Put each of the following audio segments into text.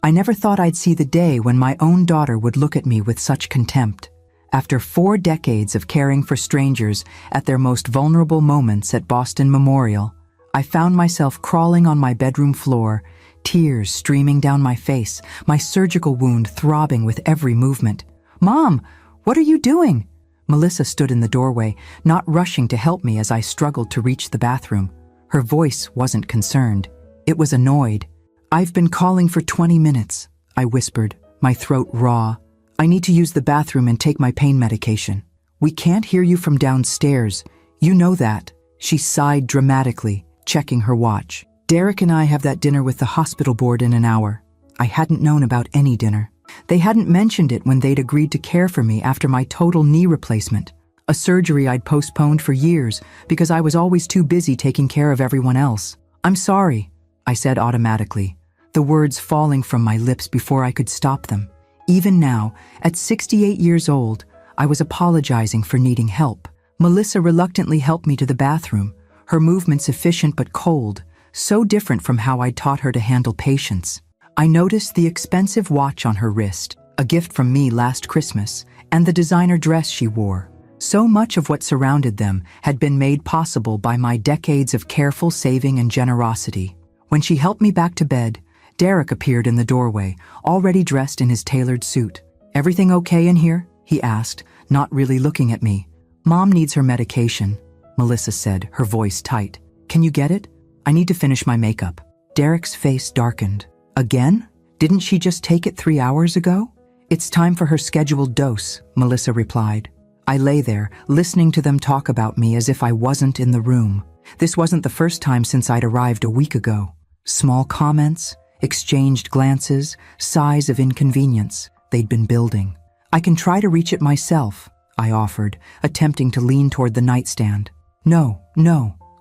I never thought I'd see the day when my own daughter would look at me with such contempt. After 4 decades of caring for strangers at their most vulnerable moments at Boston Memorial, I found myself crawling on my bedroom floor, tears streaming down my face, my surgical wound throbbing with every movement. "Mom, what are you doing?" Melissa stood in the doorway, not rushing to help me as I struggled to reach the bathroom. Her voice wasn't concerned. It was annoyed. "I've been calling for 20 minutes, I whispered, my throat raw. "I need to use the bathroom and take my pain medication." "We can't hear you from downstairs. You know that." She sighed dramatically, checking her watch. "Derek and I have that dinner with the hospital board in an hour." I hadn't known about any dinner. They hadn't mentioned it when they'd agreed to care for me after my total knee replacement, a surgery I'd postponed for years because I was always too busy taking care of everyone else. "I'm sorry," I said automatically, the words falling from my lips before I could stop them. Even now, at 68 years old, I was apologizing for needing help. Melissa reluctantly helped me to the bathroom, her movements efficient but cold, so different from how I'd taught her to handle patients. I noticed the expensive watch on her wrist, a gift from me last Christmas, and the designer dress she wore. So much of what surrounded them had been made possible by my decades of careful saving and generosity. When she helped me back to bed, Derek appeared in the doorway, already dressed in his tailored suit. "Everything okay in here?" he asked, not really looking at me. "Mom needs her medication," Melissa said, her voice tight. "Can you get it? I need to finish my makeup." Derek's face darkened. "Again? Didn't she just take it 3 hours ago?" "It's time for her scheduled dose," Melissa replied. I lay there, listening to them talk about me as if I wasn't in the room. This wasn't the first time since I'd arrived a week ago. Small comments, exchanged glances, sighs of inconvenience. They'd been building. "I can try to reach it myself," I offered, attempting to lean toward the nightstand. No,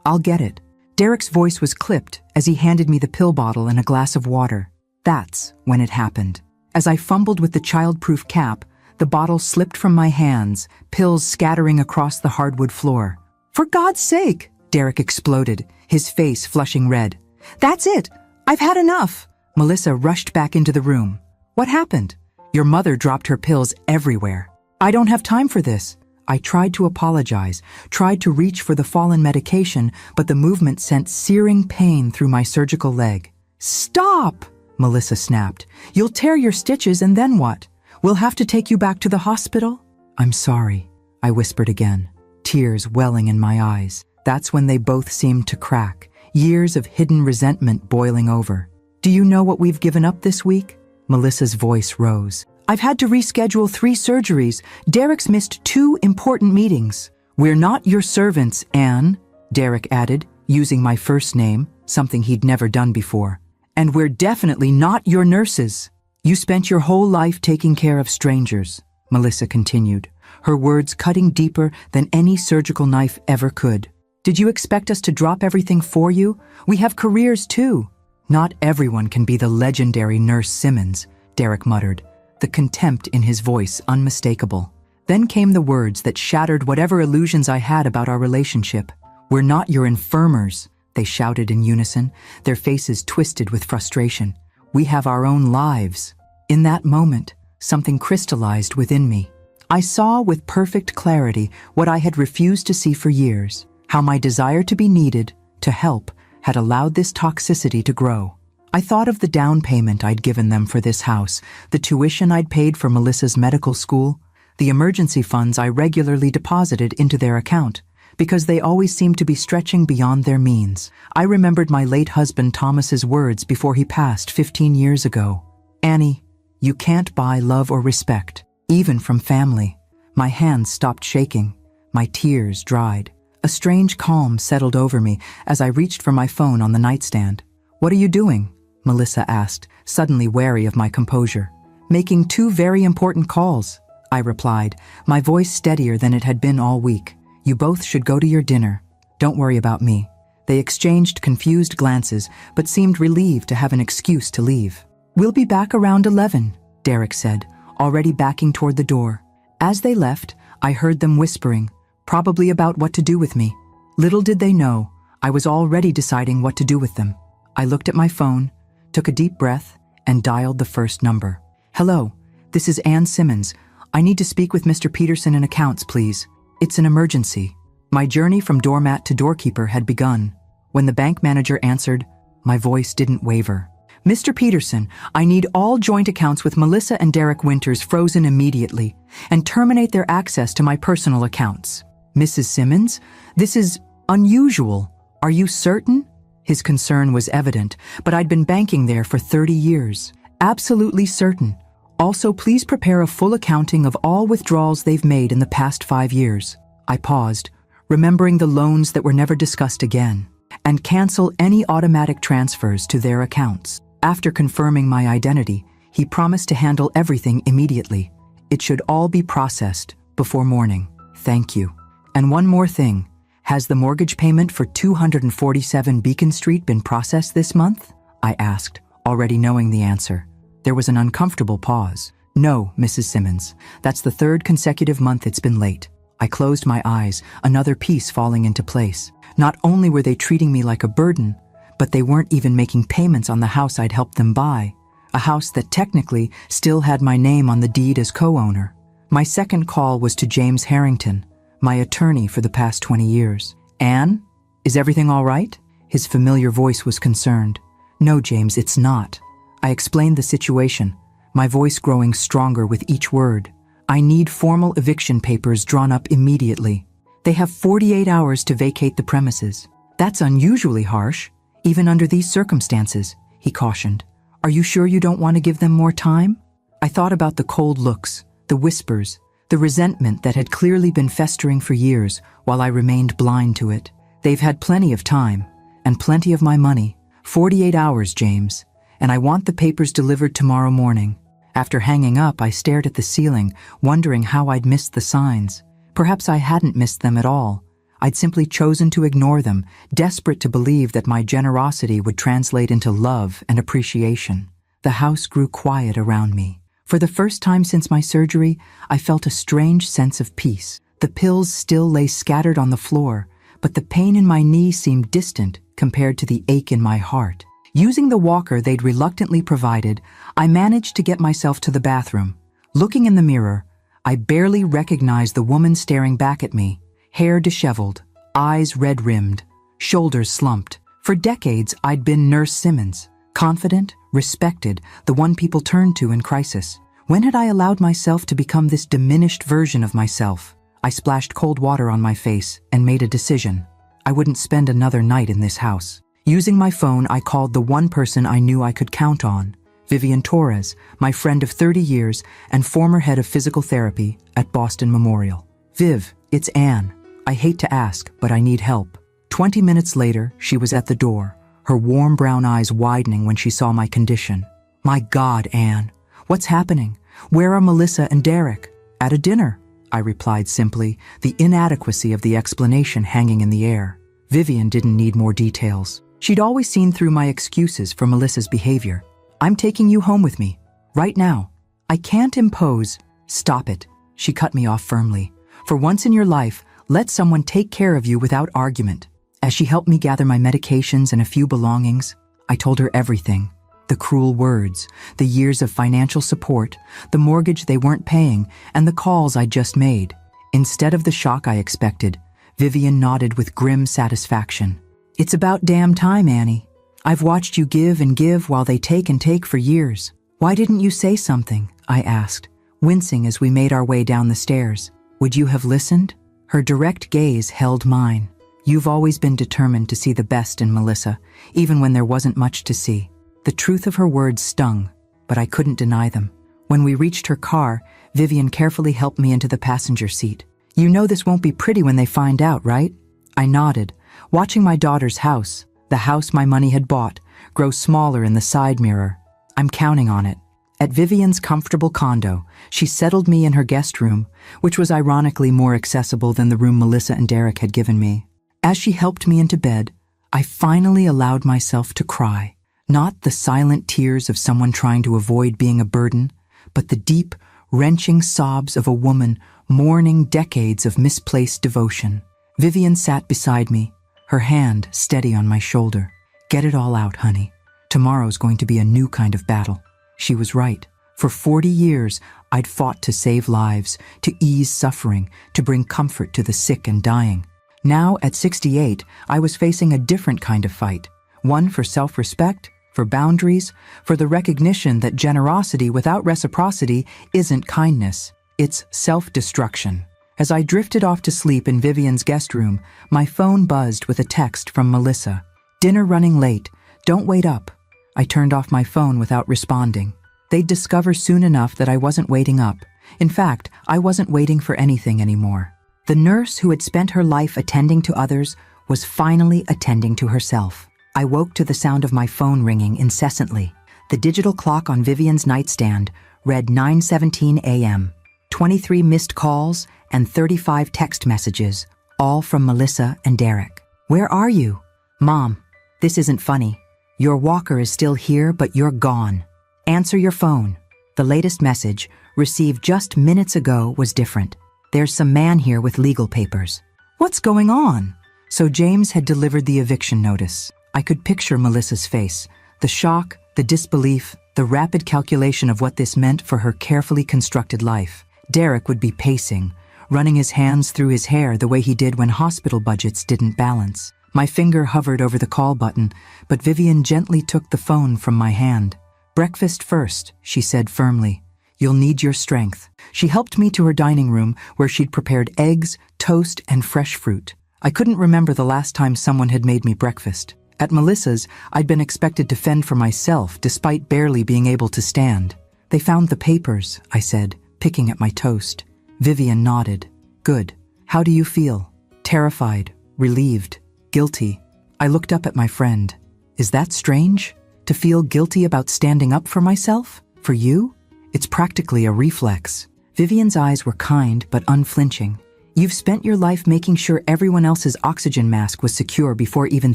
I'll get it." Derek's voice was clipped as he handed me the pill bottle and a glass of water. That's when it happened. As I fumbled with the child-proof cap, the bottle slipped from my hands, pills scattering across the hardwood floor. "For God's sake!" Derek exploded, his face flushing red. "That's it! I've had enough!" Melissa rushed back into the room. "What happened?" "Your mother dropped her pills everywhere." "I don't have time for this." I tried to apologize, tried to reach for the fallen medication, but the movement sent searing pain through my surgical leg. "Stop!" Melissa snapped. "You'll tear your stitches and then what? We'll have to take you back to the hospital?" "I'm sorry," I whispered again, tears welling in my eyes. That's when they both seemed to crack, years of hidden resentment boiling over. "Do you know what we've given up this week?" Melissa's voice rose. "I've had to reschedule 3 surgeries. Derek's missed 2 important meetings." "We're not your servants, Anne," Derek added, using my first name, something he'd never done before. "And we're definitely not your nurses." "You spent your whole life taking care of strangers," Melissa continued, her words cutting deeper than any surgical knife ever could. "Did you expect us to drop everything for you? We have careers too." "Not everyone can be the legendary Nurse Simmons," Derek muttered, the contempt in his voice unmistakable. Then came the words that shattered whatever illusions I had about our relationship. "We're not your infirmers," they shouted in unison, their faces twisted with frustration. "We have our own lives." In that moment, something crystallized within me. I saw with perfect clarity what I had refused to see for years, how my desire to be needed, to help, had allowed this toxicity to grow. I thought of the down payment I'd given them for this house, the tuition I'd paid for Melissa's medical school, the emergency funds I regularly deposited into their account, because they always seemed to be stretching beyond their means. I remembered my late husband Thomas's words before he passed 15 years ago. "Annie, you can't buy love or respect, even from family." My hands stopped shaking. My tears dried. A strange calm settled over me as I reached for my phone on the nightstand. "What are you doing?" Melissa asked, suddenly wary of my composure. "Making 2 very important calls," I replied, my voice steadier than it had been all week. "You both should go to your dinner. Don't worry about me." They exchanged confused glances, but seemed relieved to have an excuse to leave. "We'll be back around 11, Derek said, already backing toward the door. As they left, I heard them whispering, probably about what to do with me. Little did they know, I was already deciding what to do with them. I looked at my phone, took a deep breath, and dialed the first number. "Hello, this is Ann Simmons. I need to speak with Mr. Peterson in accounts, please. It's an emergency." My journey from doormat to doorkeeper had begun. When the bank manager answered, my voice didn't waver. "Mr. Peterson, I need all joint accounts with Melissa and Derek Winters frozen immediately and terminate their access to my personal accounts." "Mrs. Simmons, this is unusual. Are you certain?" His concern was evident, but I'd been banking there for 30 years. "Absolutely certain. Also, please prepare a full accounting of all withdrawals they've made in the past 5 years." I paused, remembering the loans that were never discussed again, "and cancel any automatic transfers to their accounts." After confirming my identity, he promised to handle everything immediately. "It should all be processed before morning. Thank you. And one more thing. Has the mortgage payment for 247 Beacon Street been processed this month?" I asked, already knowing the answer. There was an uncomfortable pause. "No, Mrs. Simmons. That's the 3rd consecutive month it's been late." I closed my eyes, another piece falling into place. Not only were they treating me like a burden, but they weren't even making payments on the house I'd helped them buy, a house that technically still had my name on the deed as co-owner. My second call was to James Harrington, my attorney for the past 20 years. "Anne, is everything all right?" His familiar voice was concerned. "No, James, it's not." I explained the situation, my voice growing stronger with each word. "I need formal eviction papers drawn up immediately. They have 48 hours to vacate the premises." "That's unusually harsh, even under these circumstances," he cautioned. "Are you sure you don't want to give them more time?" I thought about the cold looks, the whispers, the resentment that had clearly been festering for years while I remained blind to it. "They've had plenty of time, and plenty of my money. 48 hours, James, and I want the papers delivered tomorrow morning." After hanging up, I stared at the ceiling, wondering how I'd missed the signs. Perhaps I hadn't missed them at all. I'd simply chosen to ignore them, desperate to believe that my generosity would translate into love and appreciation. The house grew quiet around me. For the first time since my surgery, I felt a strange sense of peace. The pills still lay scattered on the floor, but the pain in my knee seemed distant compared to the ache in my heart. Using the walker they'd reluctantly provided, I managed to get myself to the bathroom. Looking in the mirror, I barely recognized the woman staring back at me. Hair disheveled, eyes red-rimmed, shoulders slumped. For decades, I'd been Nurse Simmons, confident, respected, the one people turned to in crisis. When had I allowed myself to become this diminished version of myself? I splashed cold water on my face and made a decision. I wouldn't spend another night in this house. Using my phone, I called the one person I knew I could count on, Vivian Torres, my friend of 30 years and former head of physical therapy at Boston Memorial. "Viv, it's Anne. I hate to ask, but I need help." 20 minutes later, she was at the door, her warm brown eyes widening when she saw my condition. "My God, Anne, what's happening? Where are Melissa and Derek?" "At a dinner," I replied simply, the inadequacy of the explanation hanging in the air. Vivian didn't need more details. She'd always seen through my excuses for Melissa's behavior. "I'm taking you home with me, right now. I can't impose." "Stop it," she cut me off firmly. "For once in your life, let someone take care of you without argument." As she helped me gather my medications and a few belongings, I told her everything. The cruel words, the years of financial support, the mortgage they weren't paying, and the calls I'd just made. Instead of the shock I expected, Vivian nodded with grim satisfaction. "It's about damn time, Annie. I've watched you give and give while they take and take for years. Why didn't you say something?" I asked, wincing as we made our way down the stairs. "Would you have listened?" Her direct gaze held mine. "You've always been determined to see the best in Melissa, even when there wasn't much to see." The truth of her words stung, but I couldn't deny them. When we reached her car, Vivian carefully helped me into the passenger seat. "You know this won't be pretty when they find out, right?" I nodded, watching my daughter's house, the house my money had bought, grow smaller in the side mirror. "I'm counting on it." At Vivian's comfortable condo, she settled me in her guest room, which was ironically more accessible than the room Melissa and Derek had given me. As she helped me into bed, I finally allowed myself to cry. Not the silent tears of someone trying to avoid being a burden, but the deep, wrenching sobs of a woman mourning decades of misplaced devotion. Vivian sat beside me, her hand steady on my shoulder. "Get it all out, honey. Tomorrow's going to be a new kind of battle." She was right. For 40 years, I'd fought to save lives, to ease suffering, to bring comfort to the sick and dying. Now, at 68, I was facing a different kind of fight. One for self-respect, for boundaries, for the recognition that generosity without reciprocity isn't kindness. It's self-destruction. As I drifted off to sleep in Vivian's guest room, my phone buzzed with a text from Melissa. "Dinner running late. Don't wait up." I turned off my phone without responding. They'd discover soon enough that I wasn't waiting up. In fact, I wasn't waiting for anything anymore. The nurse who had spent her life attending to others was finally attending to herself. I woke to the sound of my phone ringing incessantly. The digital clock on Vivian's nightstand read 9:17 a.m., 23 missed calls and 35 text messages, all from Melissa and Derek. "Where are you?" "Mom, this isn't funny. Your walker is still here, but you're gone. Answer your phone." The latest message, received just minutes ago, was different. "There's some man here with legal papers." What's going on? So James had delivered the eviction notice. I could picture Melissa's face, the shock, the disbelief, the rapid calculation of what this meant for her carefully constructed life. Derek would be pacing, running his hands through his hair the way he did when hospital budgets didn't balance. My finger hovered over the call button, but Vivian gently took the phone from my hand. "Breakfast first," she said firmly. "You'll need your strength." She helped me to her dining room where she'd prepared eggs, toast, and fresh fruit. I couldn't remember the last time someone had made me breakfast. At Melissa's, I'd been expected to fend for myself despite barely being able to stand. "They found the papers," I said, picking at my toast. Vivian nodded. "Good. How do you feel?" "Terrified, relieved, guilty." I looked up at my friend. "Is that strange? To feel guilty about standing up for myself? For you? It's practically a reflex." Vivian's eyes were kind but unflinching. "You've spent your life making sure everyone else's oxygen mask was secure before even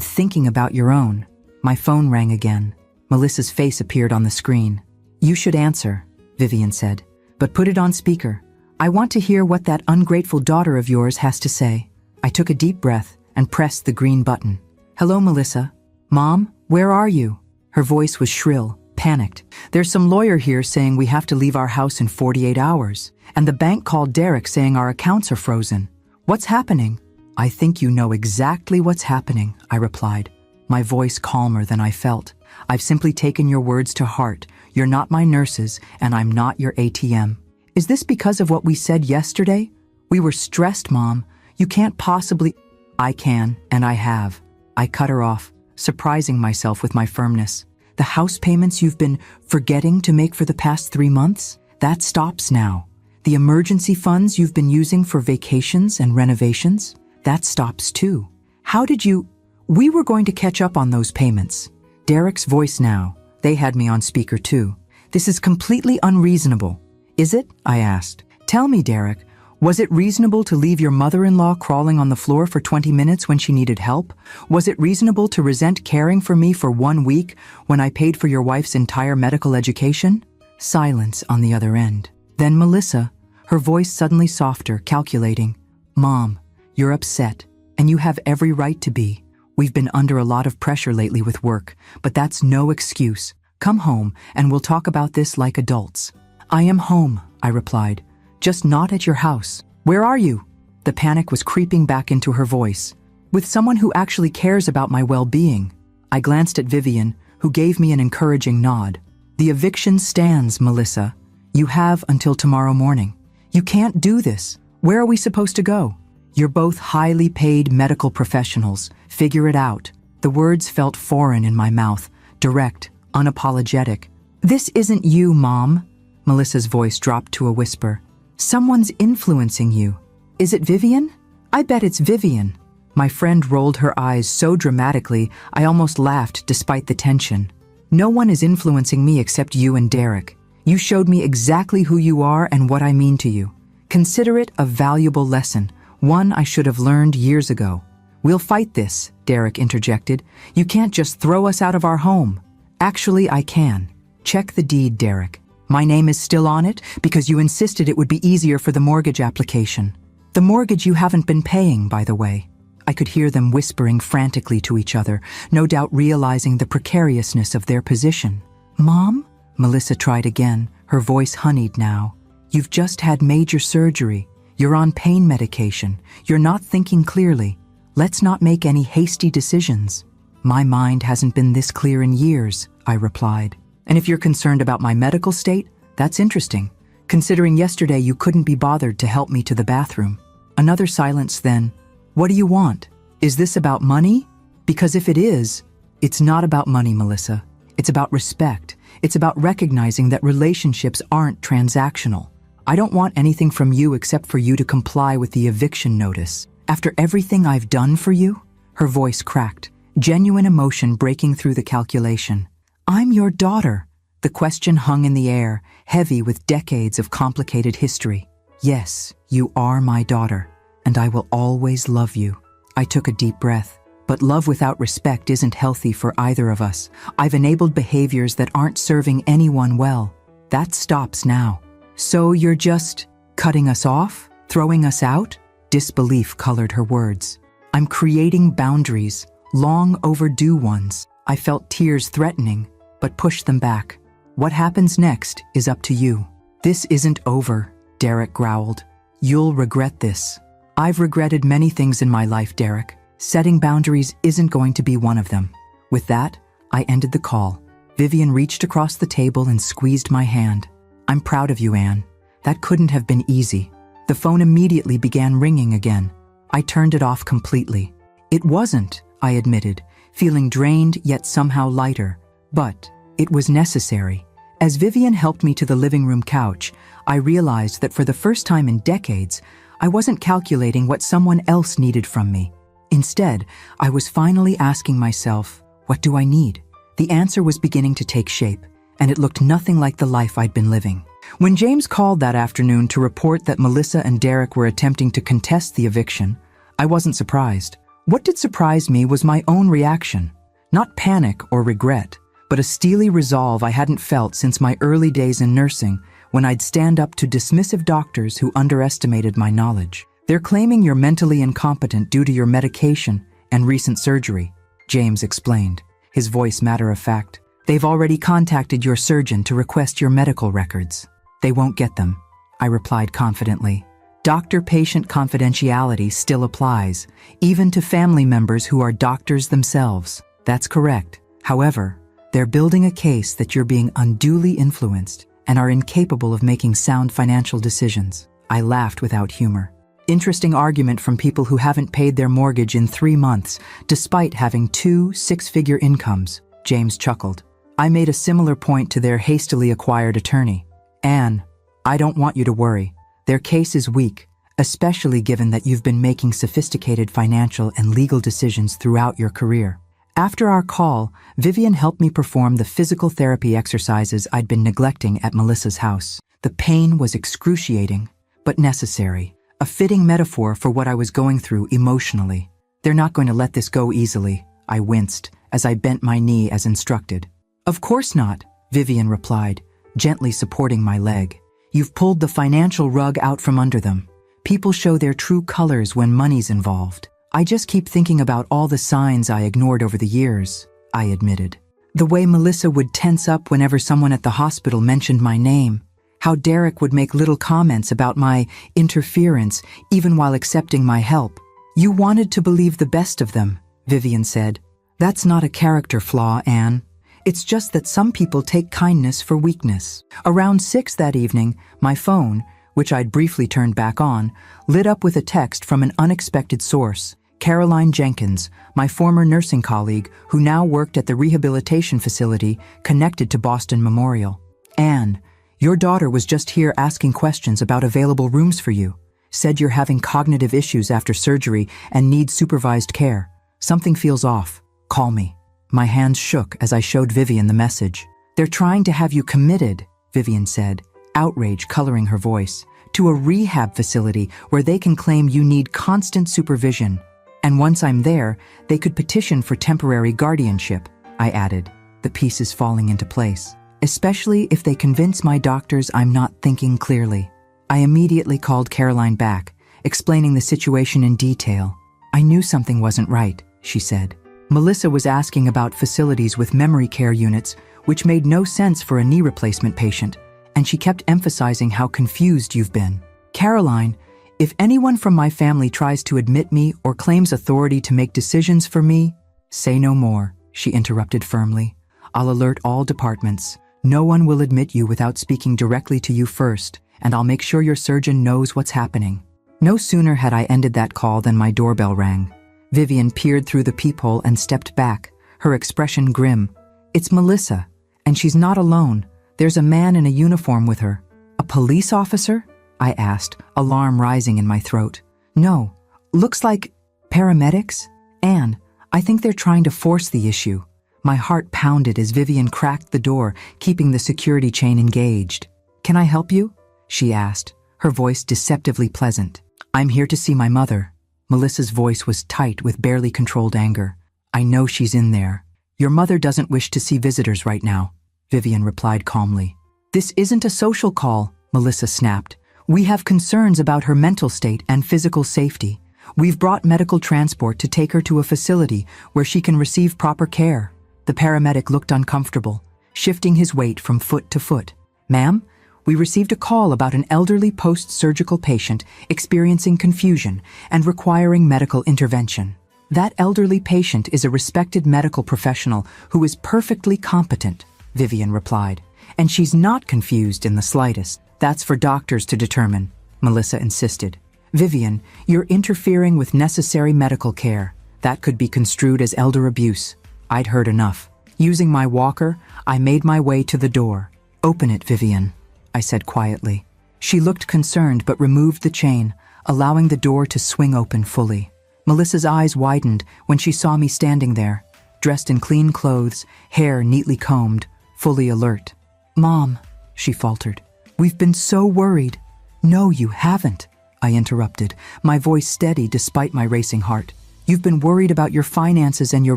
thinking about your own." My phone rang again. Melissa's face appeared on the screen. "You should answer," Vivian said, "but put it on speaker. I want to hear what that ungrateful daughter of yours has to say." I took a deep breath and pressed the green button. "Hello, Melissa." "Mom, where are you?" Her voice was shrill, panicked. "There's some lawyer here saying we have to leave our house in 48 hours. And the bank called Derek saying our accounts are frozen. What's happening?" "I think you know exactly what's happening," I replied, my voice calmer than I felt. "I've simply taken your words to heart. You're not my nurses, and I'm not your ATM." "Is this because of what we said yesterday?" "We were stressed, Mom. You can't possibly—" "I can, and I have." I cut her off, surprising myself with my firmness. "The house payments you've been forgetting to make for the past 3 months? That stops now. The emergency funds you've been using for vacations and renovations? That stops too. How did you—" "We were going to catch up on those payments." Derek's voice now. They had me on speaker too. "This is completely unreasonable." "Is it?" I asked. "Tell me, Derek, was it reasonable to leave your mother-in-law crawling on the floor for 20 minutes when she needed help? Was it reasonable to resent caring for me for 1 week when I paid for your wife's entire medical education?" Silence on the other end. Then Melissa, her voice suddenly softer, calculating. "Mom, you're upset, and you have every right to be. We've been under a lot of pressure lately with work, but that's no excuse. Come home, and we'll talk about this like adults." "I am home," I replied, "just not at your house." "Where are you?" The panic was creeping back into her voice. "With someone who actually cares about my well-being." I glanced at Vivian, who gave me an encouraging nod. "The eviction stands, Melissa. You have until tomorrow morning. You can't do this. Where are we supposed to go?" "You're both highly paid medical professionals. Figure it out." The words felt foreign in my mouth, direct, unapologetic. "This isn't you, Mom." Melissa's voice dropped to a whisper. "Someone's influencing you. Is it Vivian?" "I bet it's Vivian." My friend rolled her eyes so dramatically, I almost laughed despite the tension. "No one is influencing me except you and Derek. You showed me exactly who you are and what I mean to you. Consider it a valuable lesson, one I should have learned years ago." "We'll fight this," Derek interjected. "You can't just throw us out of our home." "Actually, I can. Check the deed, Derek. My name is still on it because you insisted it would be easier for the mortgage application. The mortgage you haven't been paying, by the way." I could hear them whispering frantically to each other, no doubt realizing the precariousness of their position. "Mom?" Melissa tried again, her voice honeyed now. You've just had major surgery. You're on pain medication. You're not thinking clearly. Let's not make any hasty decisions. My mind hasn't been this clear in years, I replied. And if you're concerned about my medical state, that's interesting, considering yesterday you couldn't be bothered to help me to the bathroom. Another silence then. What do you want? Is this about money? Because if it is, it's not about money, Melissa. It's about respect. It's about recognizing that relationships aren't transactional. I don't want anything from you except for you to comply with the eviction notice. After everything I've done for you? Her voice cracked, genuine emotion breaking through the calculation. I'm your daughter. The question hung in the air, heavy with decades of complicated history. Yes, you are my daughter, and I will always love you. I took a deep breath. But love without respect isn't healthy for either of us. I've enabled behaviors that aren't serving anyone well. That stops now. So you're just cutting us off? Throwing us out? Disbelief colored her words. I'm creating boundaries, long overdue ones. I felt tears threatening, but pushed them back. What happens next is up to you. This isn't over, Derek growled. You'll regret this. I've regretted many things in my life, Derek. Setting boundaries isn't going to be one of them. With that, I ended the call. Vivian reached across the table and squeezed my hand. I'm proud of you, Anne. That couldn't have been easy. The phone immediately began ringing again. I turned it off completely. It wasn't, I admitted, feeling drained yet somehow lighter. But it was necessary. As Vivian helped me to the living room couch, I realized that for the first time in decades, I wasn't calculating what someone else needed from me. Instead, I was finally asking myself, what do I need? The answer was beginning to take shape, and it looked nothing like the life I'd been living. When James called that afternoon to report that Melissa and Derek were attempting to contest the eviction, I wasn't surprised. What did surprise me was my own reaction. Not panic or regret, but a steely resolve I hadn't felt since my early days in nursing, when I'd stand up to dismissive doctors who underestimated my knowledge. They're claiming you're mentally incompetent due to your medication and recent surgery, James explained, his voice matter of fact. They've already contacted your surgeon to request your medical records. They won't get them, I replied confidently. Doctor-patient confidentiality still applies, even to family members who are doctors themselves. That's correct. However, they're building a case that you're being unduly influenced and are incapable of making sound financial decisions. I laughed without humor. Interesting argument from people who haven't paid their mortgage in 3 months, despite having 2 six-figure incomes, James chuckled. I made a similar point to their hastily acquired attorney. Anne, I don't want you to worry. Their case is weak, especially given that you've been making sophisticated financial and legal decisions throughout your career. After our call, Vivian helped me perform the physical therapy exercises I'd been neglecting at Melissa's house. The pain was excruciating, but necessary. A fitting metaphor for what I was going through emotionally. They're not going to let this go easily, I winced as I bent my knee as instructed. Of course not, Vivian replied, gently supporting my leg. You've pulled the financial rug out from under them. People show their true colors when money's involved. I just keep thinking about all the signs I ignored over the years, I admitted. The way Melissa would tense up whenever someone at the hospital mentioned my name. How Derek would make little comments about my interference even while accepting my help. You wanted to believe the best of them, Vivian said. That's not a character flaw, Anne. It's just that some people take kindness for weakness. Around 6 that evening, my phone, which I'd briefly turned back on, lit up with a text from an unexpected source. Caroline Jenkins, my former nursing colleague who now worked at the rehabilitation facility connected to Boston Memorial. Anne, your daughter was just here asking questions about available rooms for you. Said you're having cognitive issues after surgery and need supervised care. Something feels off. Call me. My hands shook as I showed Vivian the message. They're trying to have you committed, Vivian said, outrage coloring her voice, to a rehab facility where they can claim you need constant supervision. And once I'm there, they could petition for temporary guardianship, I added, the pieces falling into place. Especially if they convince my doctors I'm not thinking clearly. I immediately called Caroline back, explaining the situation in detail. I knew something wasn't right, she said. Melissa was asking about facilities with memory care units which made no sense for a knee replacement patient, and she kept emphasizing how confused you've been. Caroline, if anyone from my family tries to admit me or claims authority to make decisions for me, say no more, she interrupted firmly. I'll alert all departments. No one will admit you without speaking directly to you first, and I'll make sure your surgeon knows what's happening. No sooner had I ended that call than my doorbell rang. Vivian peered through the peephole and stepped back, her expression grim. It's Melissa, and she's not alone. There's a man in a uniform with her. A police officer? I asked, alarm rising in my throat. No, looks like paramedics? Anne, I think they're trying to force the issue. My heart pounded as Vivian cracked the door, keeping the security chain engaged. Can I help you? She asked, her voice deceptively pleasant. I'm here to see my mother. Melissa's voice was tight with barely controlled anger. I know she's in there. Your mother doesn't wish to see visitors right now, Vivian replied calmly. This isn't a social call, Melissa snapped. We have concerns about her mental state and physical safety. We've brought medical transport to take her to a facility where she can receive proper care. The paramedic looked uncomfortable, shifting his weight from foot to foot. Ma'am, we received a call about an elderly post-surgical patient experiencing confusion and requiring medical intervention. That elderly patient is a respected medical professional who is perfectly competent, Vivian replied. And she's not confused in the slightest. That's for doctors to determine, Melissa insisted. Vivian, you're interfering with necessary medical care. That could be construed as elder abuse. I'd heard enough. Using my walker, I made my way to the door. Open it, Vivian, I said quietly. She looked concerned but removed the chain, allowing the door to swing open fully. Melissa's eyes widened when she saw me standing there, dressed in clean clothes, hair neatly combed, fully alert. Mom, she faltered. We've been so worried. No, you haven't, I interrupted, my voice steady despite my racing heart. You've been worried about your finances and your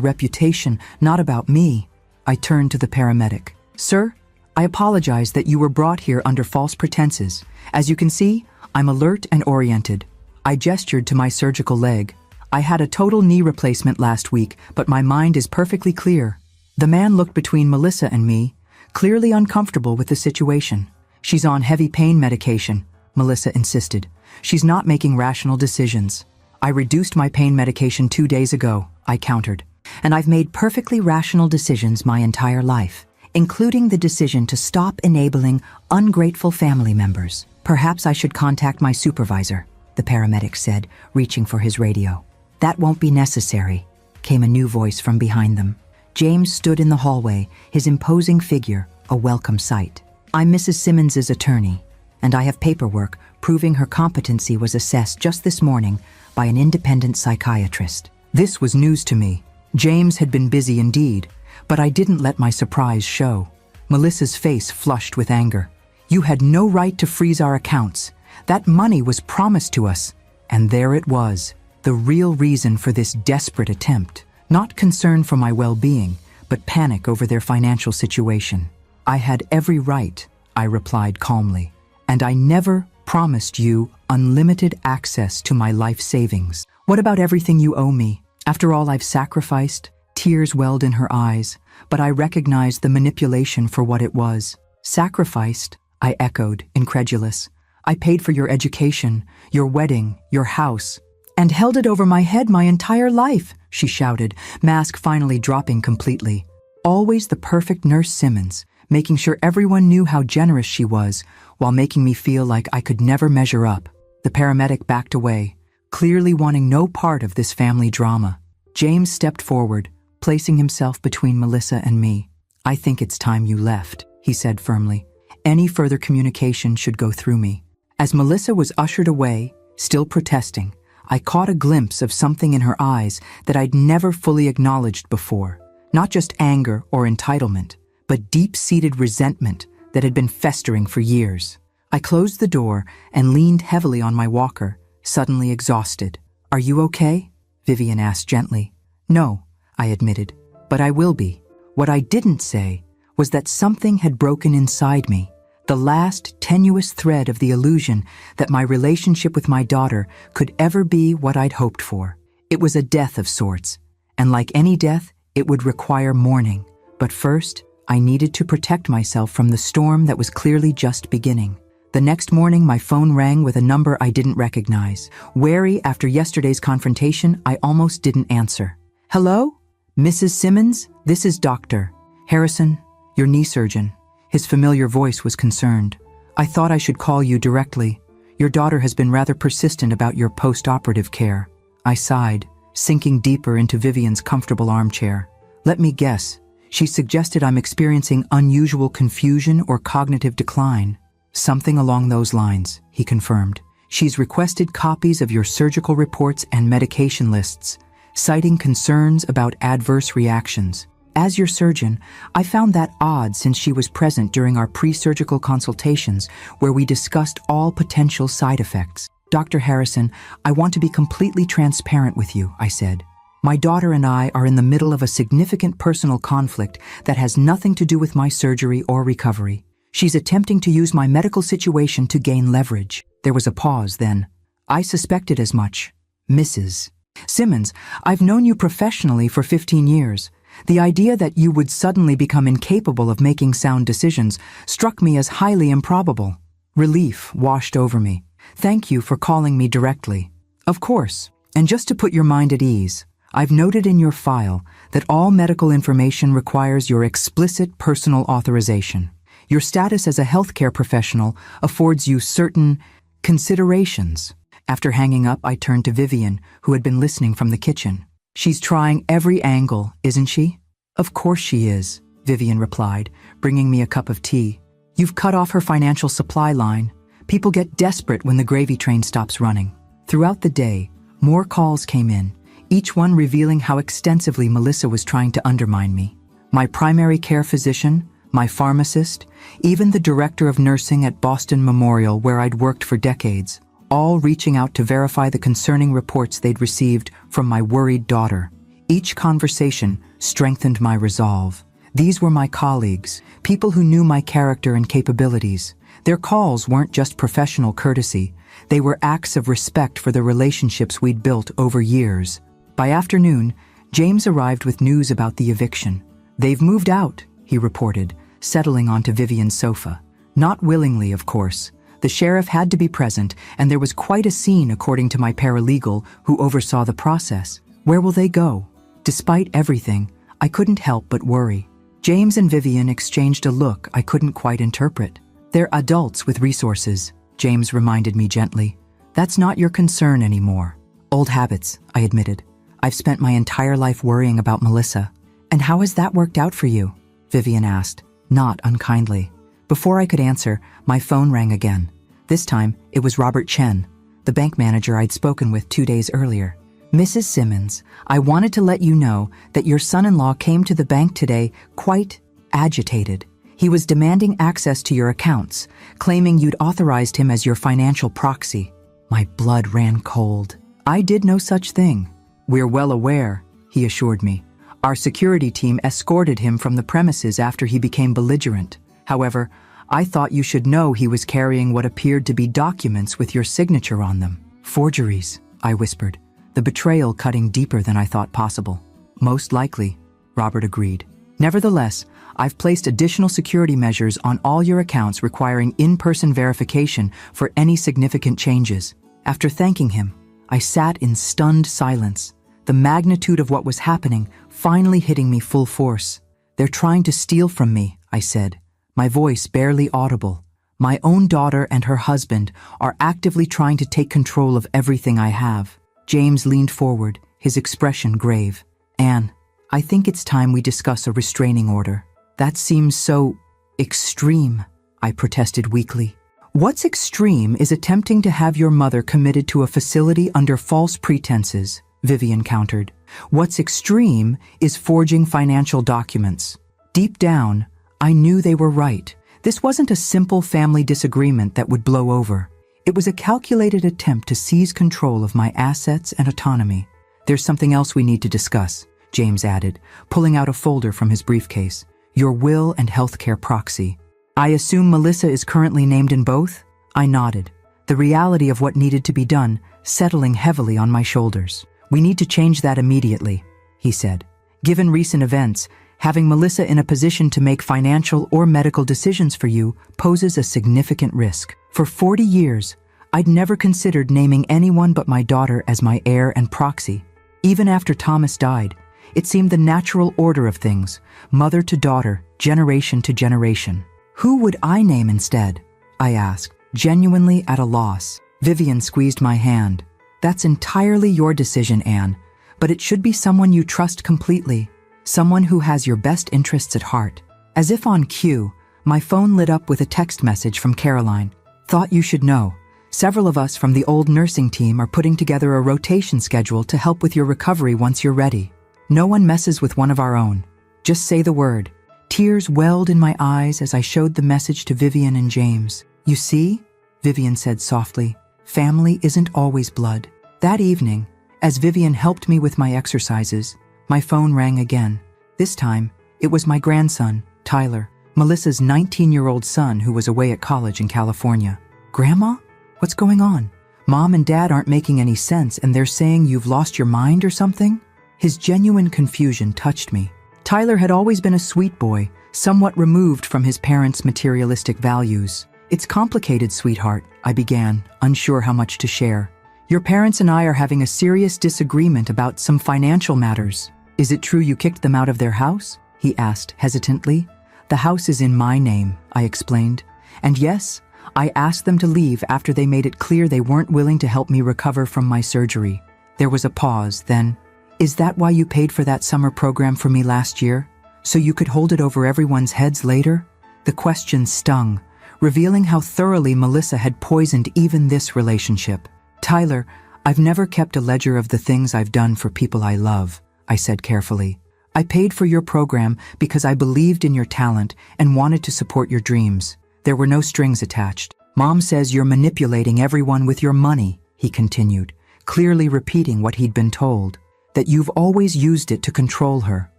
reputation, not about me. I turned to the paramedic. Sir, I apologize that you were brought here under false pretenses. As you can see, I'm alert and oriented. I gestured to my surgical leg. I had a total knee replacement last week, but my mind is perfectly clear. The man looked between Melissa and me, clearly uncomfortable with the situation. She's on heavy pain medication, Melissa insisted. She's not making rational decisions. I reduced my pain medication 2 days ago, I countered. And I've made perfectly rational decisions my entire life, including the decision to stop enabling ungrateful family members. Perhaps I should contact my supervisor, the paramedic said, reaching for his radio. That won't be necessary, came a new voice from behind them. James stood in the hallway, his imposing figure a welcome sight. I'm Mrs. Simmons's attorney, and I have paperwork proving her competency was assessed just this morning by an independent psychiatrist. This was news to me. James had been busy indeed, but I didn't let my surprise show. Melissa's face flushed with anger. You had no right to freeze our accounts. That money was promised to us. And there it was, the real reason for this desperate attempt. Not concern for my well-being, but panic over their financial situation. I had every right, I replied calmly, and I never promised you unlimited access to my life savings. What about everything you owe me? After all I've sacrificed, tears welled in her eyes, but I recognized the manipulation for what it was. Sacrificed? I echoed, incredulous. I paid for your education, your wedding, your house, and held it over my head my entire life, she shouted, mask finally dropping completely. Always the perfect Nurse Simmons, making sure everyone knew how generous she was, while making me feel like I could never measure up. The paramedic backed away, clearly wanting no part of this family drama. James stepped forward, placing himself between Melissa and me. I think it's time you left, he said firmly. Any further communication should go through me. As Melissa was ushered away, still protesting, I caught a glimpse of something in her eyes that I'd never fully acknowledged before. Not just anger or entitlement, but deep-seated resentment that had been festering for years. I closed the door and leaned heavily on my walker, suddenly exhausted. Are you okay? Vivian asked gently. No, I admitted, but I will be. What I didn't say was that something had broken inside me, the last tenuous thread of the illusion that my relationship with my daughter could ever be what I'd hoped for. It was a death of sorts, and like any death, it would require mourning. But first, I needed to protect myself from the storm that was clearly just beginning. The next morning, my phone rang with a number I didn't recognize. Wary after yesterday's confrontation, I almost didn't answer. "Hello? Mrs. Simmons? This is Dr. Harrison, your knee surgeon." His familiar voice was concerned. "I thought I should call you directly. Your daughter has been rather persistent about your post-operative care." I sighed, sinking deeper into Vivian's comfortable armchair. "Let me guess. She suggested I'm experiencing unusual confusion or cognitive decline." "Something along those lines," he confirmed. "She's requested copies of your surgical reports and medication lists, citing concerns about adverse reactions. As your surgeon, I found that odd since she was present during our pre-surgical consultations where we discussed all potential side effects." "Dr. Harrison, I want to be completely transparent with you," I said. "My daughter and I are in the middle of a significant personal conflict that has nothing to do with my surgery or recovery. She's attempting to use my medical situation to gain leverage." There was a pause then. "I suspected as much. Mrs. Simmons, I've known you professionally for 15 years. The idea that you would suddenly become incapable of making sound decisions struck me as highly improbable." Relief washed over me. "Thank you for calling me directly." "Of course. And just to put your mind at ease, I've noted in your file that all medical information requires your explicit personal authorization. Your status as a healthcare professional affords you certain considerations." After hanging up, I turned to Vivian, who had been listening from the kitchen. "She's trying every angle, isn't she?" "Of course she is," Vivian replied, bringing me a cup of tea. "You've cut off her financial supply line. People get desperate when the gravy train stops running." Throughout the day, more calls came in, each one revealing how extensively Melissa was trying to undermine me. My primary care physician, my pharmacist, even the director of nursing at Boston Memorial, where I'd worked for decades, all reaching out to verify the concerning reports they'd received from my worried daughter. Each conversation strengthened my resolve. These were my colleagues, people who knew my character and capabilities. Their calls weren't just professional courtesy, they were acts of respect for the relationships we'd built over years. By afternoon, James arrived with news about the eviction. "They've moved out," he reported, settling onto Vivian's sofa. Not willingly, of course. The sheriff had to be present, and there was quite a scene according to my paralegal who oversaw the process. Where will they go? Despite everything, I couldn't help but worry. James and Vivian exchanged a look I couldn't quite interpret. "They're adults with resources," James reminded me gently. "That's not your concern anymore." "Old habits," I admitted. "I've spent my entire life worrying about Melissa." "And how has that worked out for you?" Vivian asked, not unkindly. Before I could answer, my phone rang again. This time, it was Robert Chen, the bank manager I'd spoken with 2 days earlier. "Mrs. Simmons, I wanted to let you know that your son-in-law came to the bank today quite agitated. He was demanding access to your accounts, claiming you'd authorized him as your financial proxy." My blood ran cold. "I did no such thing." "We're well aware," he assured me. "Our security team escorted him from the premises after he became belligerent. However, I thought you should know he was carrying what appeared to be documents with your signature on them." "Forgeries," I whispered, the betrayal cutting deeper than I thought possible. "Most likely," Robert agreed. "Nevertheless, I've placed additional security measures on all your accounts requiring in-person verification for any significant changes." After thanking him, I sat in stunned silence, the magnitude of what was happening finally hitting me full force. "They're trying to steal from me," I said, my voice barely audible. "My own daughter and her husband are actively trying to take control of everything I have." James leaned forward, his expression grave. "Anne, I think it's time we discuss a restraining order." "That seems so extreme," I protested weakly. "What's extreme is attempting to have your mother committed to a facility under false pretenses," Vivian countered. "What's extreme is forging financial documents." Deep down, I knew they were right. This wasn't a simple family disagreement that would blow over. It was a calculated attempt to seize control of my assets and autonomy. "There's something else we need to discuss," James added, pulling out a folder from his briefcase. "Your will and healthcare proxy. I assume Melissa is currently named in both?" I nodded, the reality of what needed to be done settling heavily on my shoulders. "We need to change that immediately," he said. "Given recent events, Having Melissa in a position to make financial or medical decisions for you poses a significant risk. For 40 years, I'd never considered naming anyone but my daughter as my heir and proxy. Even after Thomas died, it seemed the natural order of things, mother to daughter, generation to generation. Who would I name instead? I asked, genuinely at a loss. Vivian squeezed my hand. That's entirely your decision, Anne, but it should be someone you trust completely, someone who has your best interests at heart. As if on cue, my phone lit up with a text message from Caroline. Thought you should know. Several of us from the old nursing team are putting together a rotation schedule to help with your recovery once you're ready. No one messes with one of our own. Just say the word. Tears welled in my eyes as I showed the message to Vivian and James. You see? Vivian said softly. Family isn't always blood. That evening, as Vivian helped me with my exercises, my phone rang again. This time, it was my grandson, Tyler, Melissa's 19-year-old son who was away at college in California. Grandma? What's going on? Mom and Dad aren't making any sense and they're saying you've lost your mind or something? His genuine confusion touched me. Tyler had always been a sweet boy, somewhat removed from his parents' materialistic values. It's complicated, sweetheart, I began, unsure how much to share. Your parents and I are having a serious disagreement about some financial matters. Is it true you kicked them out of their house? He asked hesitantly. The house is in my name, I explained. And yes, I asked them to leave after they made it clear they weren't willing to help me recover from my surgery. There was a pause, then, is that why you paid for that summer program for me last year? So you could hold it over everyone's heads later? The question stung, revealing how thoroughly Melissa had poisoned even this relationship. Tyler, I've never kept a ledger of the things I've done for people I love, I said carefully. I paid for your program because I believed in your talent and wanted to support your dreams. There were no strings attached. Mom says you're manipulating everyone with your money, he continued, clearly repeating what he'd been told, that you've always used it to control her.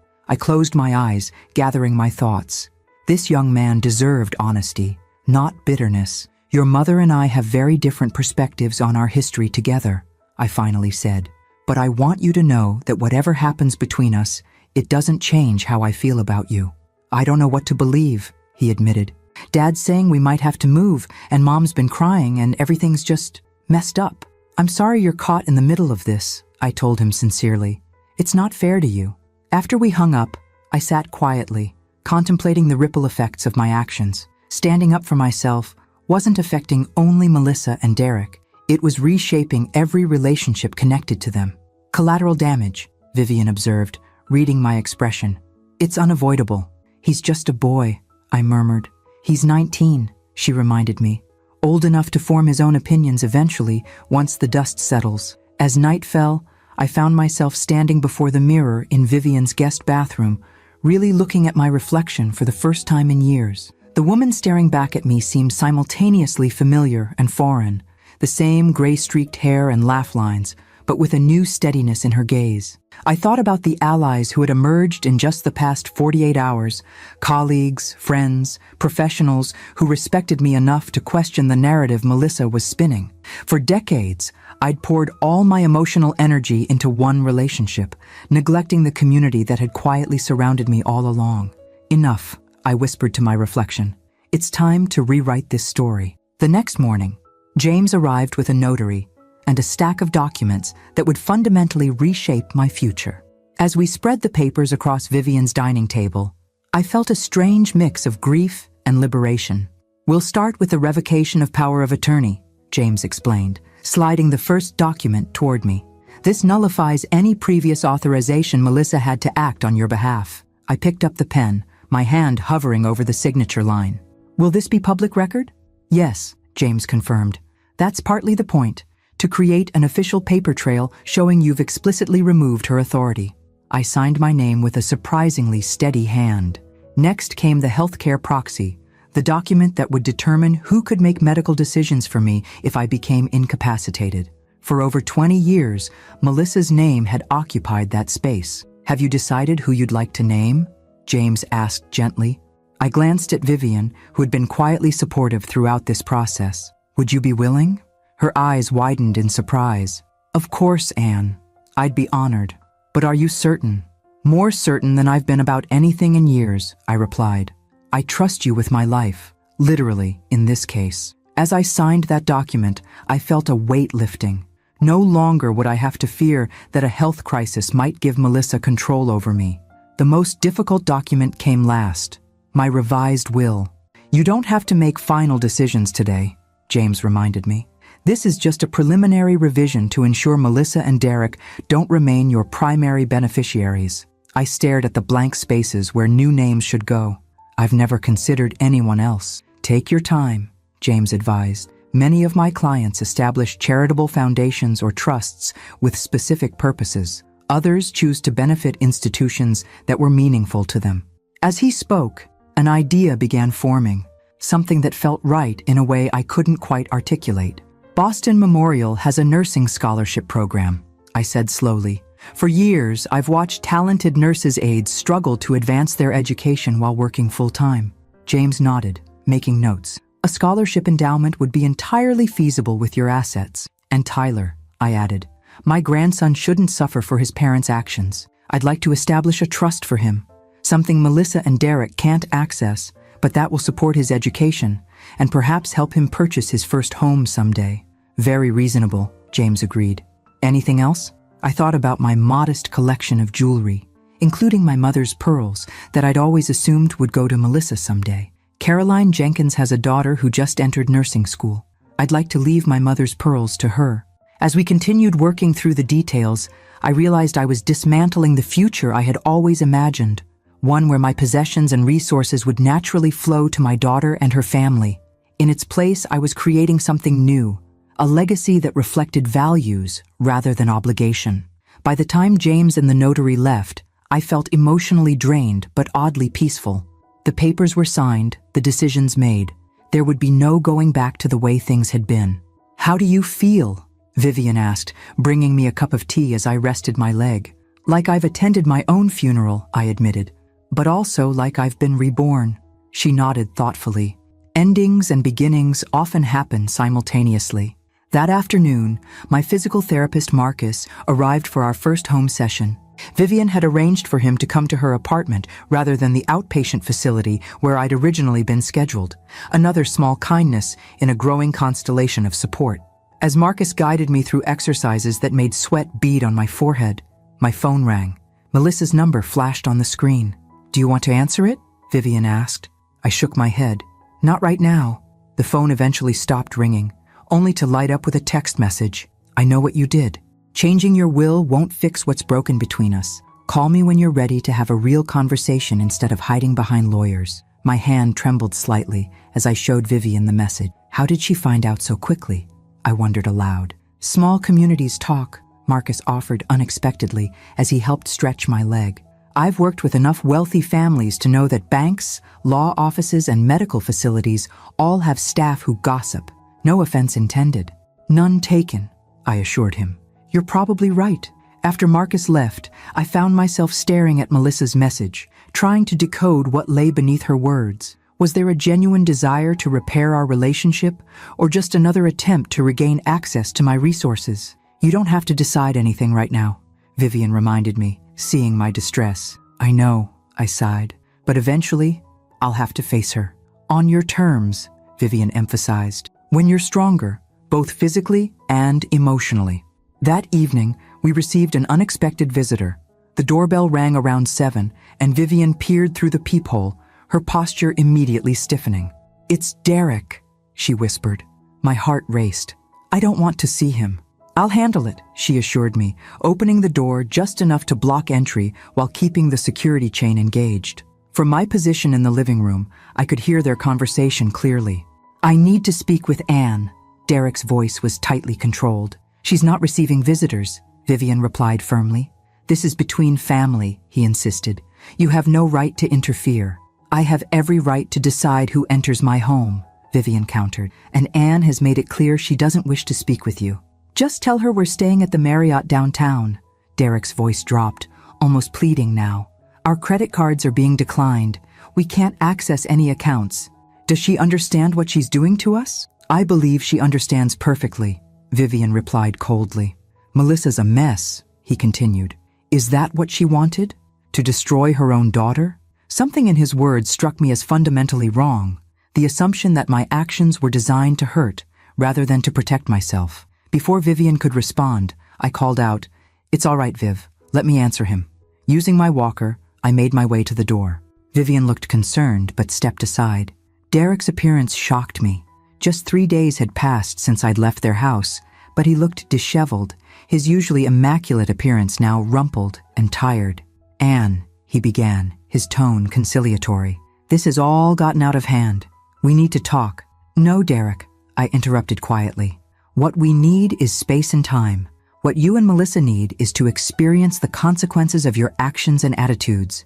I closed my eyes, gathering my thoughts. This young man deserved honesty, not bitterness. Your mother and I have very different perspectives on our history together, I finally said. But I want you to know that whatever happens between us, it doesn't change how I feel about you. I don't know what to believe, he admitted. Dad's saying we might have to move, and Mom's been crying, and everything's just messed up. I'm sorry you're caught in the middle of this, I told him sincerely. It's not fair to you. After we hung up, I sat quietly, contemplating the ripple effects of my actions. Standing up for myself wasn't affecting only Melissa and Derek. It was reshaping every relationship connected to them. Collateral damage, Vivian observed, reading my expression. It's unavoidable. He's just a boy, I murmured. He's 19, she reminded me. Old enough to form his own opinions eventually, once the dust settles. As night fell, I found myself standing before the mirror in Vivian's guest bathroom, really looking at my reflection for the first time in years. The woman staring back at me seemed simultaneously familiar and foreign, the same gray-streaked hair and laugh lines, but with a new steadiness in her gaze. I thought about the allies who had emerged in just the past 48 hours, colleagues, friends, professionals who respected me enough to question the narrative Melissa was spinning. For decades, I'd poured all my emotional energy into one relationship, neglecting the community that had quietly surrounded me all along. Enough, I whispered to my reflection. It's time to rewrite this story. The next morning, James arrived with a notary and a stack of documents that would fundamentally reshape my future. As we spread the papers across Vivian's dining table, I felt a strange mix of grief and liberation. We'll start with the revocation of power of attorney, James explained, sliding the first document toward me. This nullifies any previous authorization Melissa had to act on your behalf. I picked up the pen, my hand hovering over the signature line. Will this be public record? Yes, James confirmed. That's partly the point, to create an official paper trail showing you've explicitly removed her authority. I signed my name with a surprisingly steady hand. Next came the healthcare proxy, the document that would determine who could make medical decisions for me if I became incapacitated. For over 20 years, Melissa's name had occupied that space. Have you decided who you'd like to name? James asked gently. I glanced at Vivian, who had been quietly supportive throughout this process. Would you be willing? Her eyes widened in surprise. Of course, Anne. I'd be honored. But are you certain? More certain than I've been about anything in years, I replied. I trust you with my life, literally, in this case. As I signed that document, I felt a weight lifting. No longer would I have to fear that a health crisis might give Melissa control over me. The most difficult document came last, my revised will. You don't have to make final decisions today, James reminded me. This is just a preliminary revision to ensure Melissa and Derek don't remain your primary beneficiaries. I stared at the blank spaces where new names should go. I've never considered anyone else. Take your time, James advised. Many of my clients establish charitable foundations or trusts with specific purposes. Others choose to benefit institutions that were meaningful to them. As he spoke, an idea began forming, something that felt right in a way I couldn't quite articulate. Boston Memorial has a nursing scholarship program, I said slowly. For years, I've watched talented nurses' aides struggle to advance their education while working full-time. James nodded, making notes. A scholarship endowment would be entirely feasible with your assets. And Tyler, I added, my grandson shouldn't suffer for his parents' actions. I'd like to establish a trust for him, something Melissa and Derek can't access, but that will support his education and perhaps help him purchase his first home someday. Very reasonable, James agreed. Anything else? I thought about my modest collection of jewelry, including my mother's pearls that I'd always assumed would go to Melissa someday. Caroline Jenkins has a daughter who just entered nursing school. I'd like to leave my mother's pearls to her. As we continued working through the details, I realized I was dismantling the future I had always imagined, one where my possessions and resources would naturally flow to my daughter and her family. In its place, I was creating something new, a legacy that reflected values rather than obligation. By the time James and the notary left, I felt emotionally drained but oddly peaceful. The papers were signed, the decisions made. There would be no going back to the way things had been. How do you feel? Vivian asked, bringing me a cup of tea as I rested my leg. Like I've attended my own funeral, I admitted, but also like I've been reborn. She nodded thoughtfully. Endings and beginnings often happen simultaneously. That afternoon, my physical therapist Marcus arrived for our first home session. Vivian had arranged for him to come to her apartment rather than the outpatient facility where I'd originally been scheduled, another small kindness in a growing constellation of support. As Marcus guided me through exercises that made sweat bead on my forehead, my phone rang. Melissa's number flashed on the screen. Do you want to answer it? Vivian asked. I shook my head. Not right now. The phone eventually stopped ringing, only to light up with a text message. I know what you did. Changing your will won't fix what's broken between us. Call me when you're ready to have a real conversation instead of hiding behind lawyers. My hand trembled slightly as I showed Vivian the message. How did she find out so quickly? I wondered aloud. Small communities talk, Marcus offered unexpectedly as he helped stretch my leg. I've worked with enough wealthy families to know that banks, law offices, and medical facilities all have staff who gossip. No offense intended. None taken, I assured him. You're probably right. After Marcus left, I found myself staring at Melissa's message, trying to decode what lay beneath her words. Was there a genuine desire to repair our relationship, or just another attempt to regain access to my resources? You don't have to decide anything right now, Vivian reminded me, seeing my distress. I know, I sighed, but eventually, I'll have to face her. On your terms, Vivian emphasized. When you're stronger, both physically and emotionally. That evening, we received an unexpected visitor. The doorbell rang around 7, and Vivian peered through the peephole, her posture immediately stiffening. It's Derek, she whispered. My heart raced. I don't want to see him. I'll handle it, she assured me, opening the door just enough to block entry while keeping the security chain engaged. From my position in the living room, I could hear their conversation clearly. I need to speak with Anne. Derek's voice was tightly controlled. She's not receiving visitors, Vivian replied firmly. This is between family, he insisted. You have no right to interfere. I have every right to decide who enters my home, Vivian countered, and Anne has made it clear she doesn't wish to speak with you. Just tell her we're staying at the Marriott downtown. Derek's voice dropped, almost pleading now. Our credit cards are being declined. We can't access any accounts. Does she understand what she's doing to us? I believe she understands perfectly, Vivian replied coldly. Melissa's a mess, he continued. Is that what she wanted? To destroy her own daughter? Something in his words struck me as fundamentally wrong. The assumption that my actions were designed to hurt, rather than to protect myself. Before Vivian could respond, I called out, "It's all right, Viv. Let me answer him." Using my walker, I made my way to the door. Vivian looked concerned, but stepped aside. Derek's appearance shocked me. Just 3 days had passed since I'd left their house, but he looked disheveled, his usually immaculate appearance now rumpled and tired. "Anne," he began, his tone conciliatory, "this has all gotten out of hand. We need to talk." "No, Derek," I interrupted quietly. "What we need is space and time. What you and Melissa need is to experience the consequences of your actions and attitudes."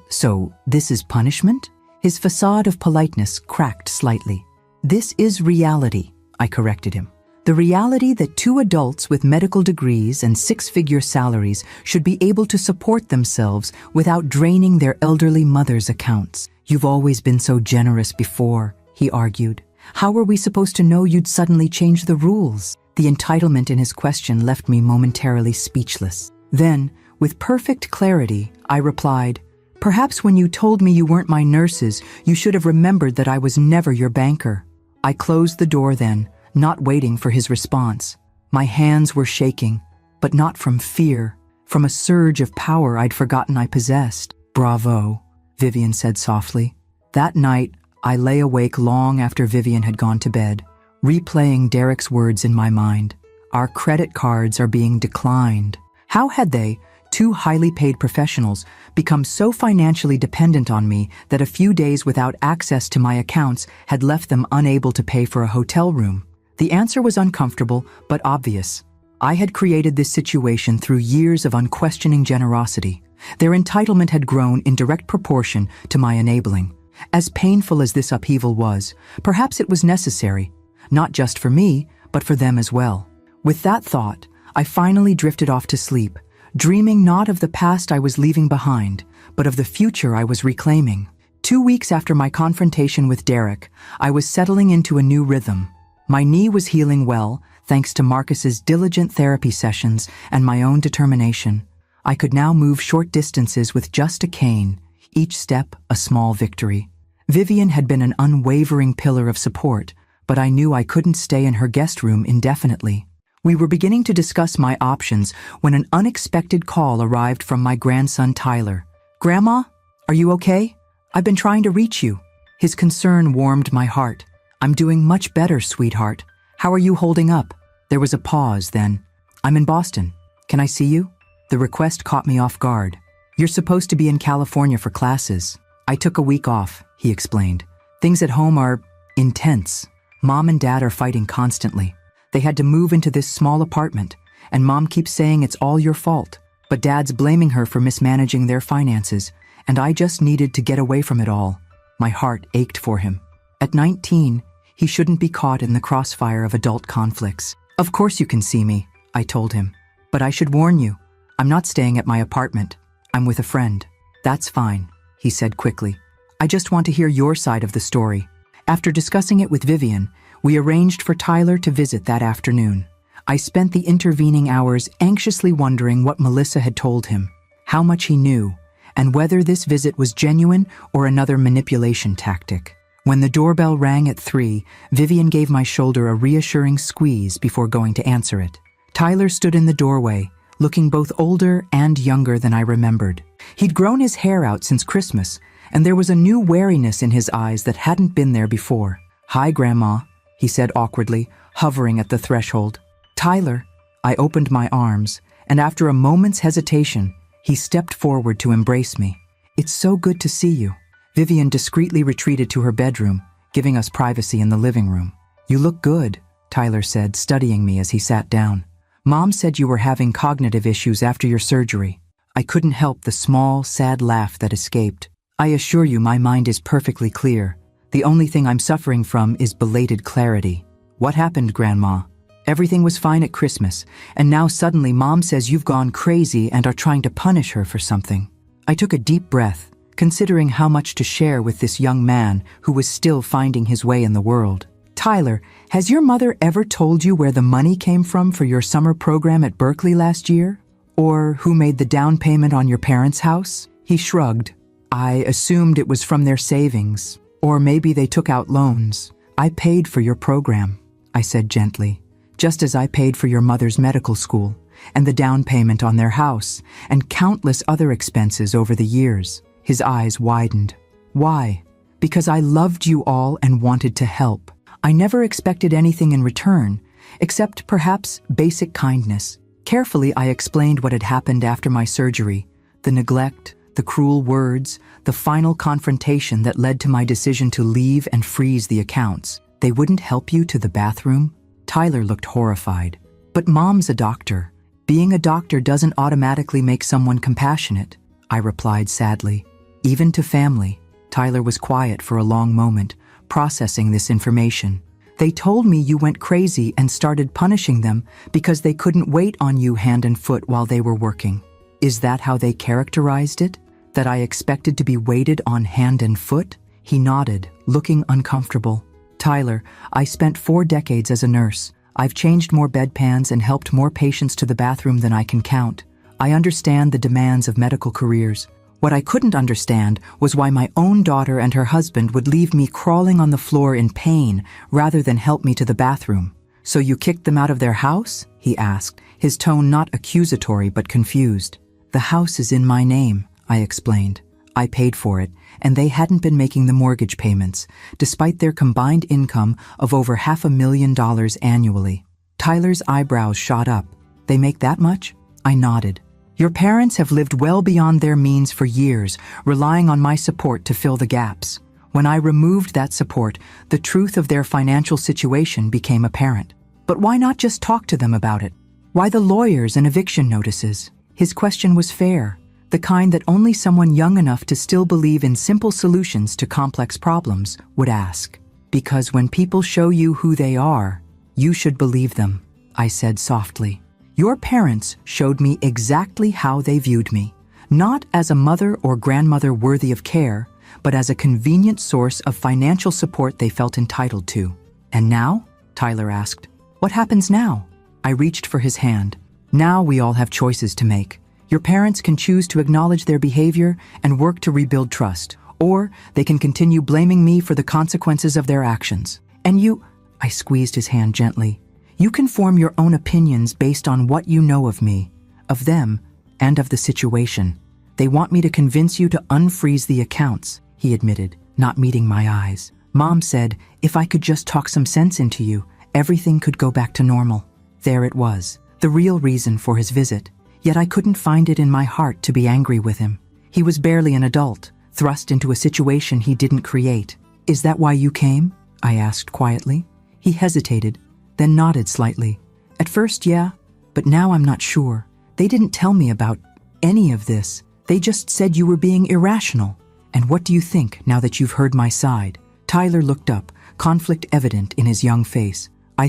So this is punishment?" His facade of politeness cracked slightly. "This is reality," I corrected him. "The reality that 2 adults with medical degrees and 6-figure salaries should be able to support themselves without draining their elderly mother's accounts. You've always been so generous before," he argued. "How were we supposed to know you'd suddenly change the rules?" The entitlement in his question left me momentarily speechless. Then, with perfect clarity, I replied, "Perhaps when you told me you weren't my nurses, you should have remembered that I was never your banker." I closed the door then, not waiting for his response. My hands were shaking, but not from fear, from a surge of power I'd forgotten I possessed. "Bravo," Vivian said softly. That night, I lay awake long after Vivian had gone to bed, replaying Derek's words in my mind. Our credit cards are being declined. How had they, 2 highly paid professionals, become so financially dependent on me that a few days without access to my accounts had left them unable to pay for a hotel room? The answer was uncomfortable, but obvious. I had created this situation through years of unquestioning generosity. Their entitlement had grown in direct proportion to my enabling. As painful as this upheaval was, perhaps it was necessary, not just for me, but for them as well. With that thought, I finally drifted off to sleep, dreaming not of the past I was leaving behind, but of the future I was reclaiming. 2 weeks after my confrontation with Derek, I was settling into a new rhythm. My knee was healing well, thanks to Marcus's diligent therapy sessions and my own determination. I could now move short distances with just a cane, each step a small victory. Vivian had been an unwavering pillar of support, but I knew I couldn't stay in her guest room indefinitely. We were beginning to discuss my options when an unexpected call arrived from my grandson Tyler. "Grandma, are you okay? I've been trying to reach you." His concern warmed my heart. "I'm doing much better, sweetheart. How are you holding up?" There was a pause, then, "I'm in Boston. Can I see you?" The request caught me off guard. "You're supposed to be in California for classes." "I took a week off," he explained. "Things at home are intense. Mom and Dad are fighting constantly. They had to move into this small apartment, and Mom keeps saying it's all your fault. But Dad's blaming her for mismanaging their finances, and I just needed to get away from it all." My heart ached for him. At 19, he shouldn't be caught in the crossfire of adult conflicts. "Of course you can see me," I told him. "But I should warn you, I'm not staying at my apartment. I'm with a friend." "That's fine," he said quickly. "I just want to hear your side of the story." After discussing it with Vivian, we arranged for Tyler to visit that afternoon. I spent the intervening hours anxiously wondering what Melissa had told him, how much he knew, and whether this visit was genuine or another manipulation tactic. When the doorbell rang at 3, Vivian gave my shoulder a reassuring squeeze before going to answer it. Tyler stood in the doorway, looking both older and younger than I remembered. He'd grown his hair out since Christmas, and there was a new wariness in his eyes that hadn't been there before. "Hi, Grandma," he said awkwardly, hovering at the threshold. "Tyler." I opened my arms, and after a moment's hesitation, he stepped forward to embrace me. "It's so good to see you." Vivian discreetly retreated to her bedroom, giving us privacy in the living room. "You look good," Tyler said, studying me as he sat down. "Mom said you were having cognitive issues after your surgery." I couldn't help the small, sad laugh that escaped. "I assure you my mind is perfectly clear. The only thing I'm suffering from is belated clarity." "What happened, Grandma?" "Everything was fine at Christmas, and now suddenly Mom says you've gone crazy and are trying to punish her for something." I took a deep breath, considering how much to share with this young man who was still finding his way in the world. "Tyler, has your mother ever told you where the money came from for your summer program at Berkeley last year? Or who made the down payment on your parents' house?" He shrugged. I assumed it was from their savings, or maybe they took out loans. I paid for your program, I said gently, just as I paid for your mother's medical school, and the down payment on their house, and countless other expenses over the years. His eyes widened. Why? Because I loved you all and wanted to help. I never expected anything in return, except perhaps basic kindness. Carefully, I explained what had happened after my surgery, the neglect, the cruel words, the final confrontation that led to my decision to leave and freeze the accounts. They wouldn't help you to the bathroom? Tyler looked horrified. But Mom's a doctor. Being a doctor doesn't automatically make someone compassionate, I replied sadly. Even to family. Tyler was quiet for a long moment, processing this information. They told me you went crazy and started punishing them because they couldn't wait on you hand and foot while they were working. Is that how they characterized it? That I expected to be waited on hand and foot? He nodded, looking uncomfortable. Tyler, I spent 4 decades as a nurse. I've changed more bedpans and helped more patients to the bathroom than I can count. I understand the demands of medical careers. What I couldn't understand was why my own daughter and her husband would leave me crawling on the floor in pain rather than help me to the bathroom. So you kicked them out of their house? He asked, his tone not accusatory but confused. The house is in my name, I explained. I paid for it, and they hadn't been making the mortgage payments, despite their combined income of over $500,000 annually. Tyler's eyebrows shot up. They make that much? I nodded. Your parents have lived well beyond their means for years, relying on my support to fill the gaps. When I removed that support, the truth of their financial situation became apparent. But why not just talk to them about it? Why the lawyers and eviction notices? His question was fair, the kind that only someone young enough to still believe in simple solutions to complex problems would ask. Because when people show you who they are, you should believe them, I said softly. Your parents showed me exactly how they viewed me, not as a mother or grandmother worthy of care, but as a convenient source of financial support they felt entitled to. And now? Tyler asked. What happens now? I reached for his hand. Now we all have choices to make. Your parents can choose to acknowledge their behavior and work to rebuild trust, or they can continue blaming me for the consequences of their actions. And you, I squeezed his hand gently, you can form your own opinions based on what you know of me, of them, and of the situation. They want me to convince you to unfreeze the accounts, he admitted, not meeting my eyes. Mom said if I could just talk some sense into you, everything could go back to normal. There it was, the real reason for his visit. Yet I couldn't find it in my heart to be angry with him. He was barely an adult, thrust into a situation he didn't create. Is that why you came? I asked quietly. He hesitated, then nodded slightly. At first, yeah, but now I'm not sure. They didn't tell me about any of this. They just said you were being irrational. And what do you think now that you've heard my side? Tyler looked up, conflict evident in his young face. I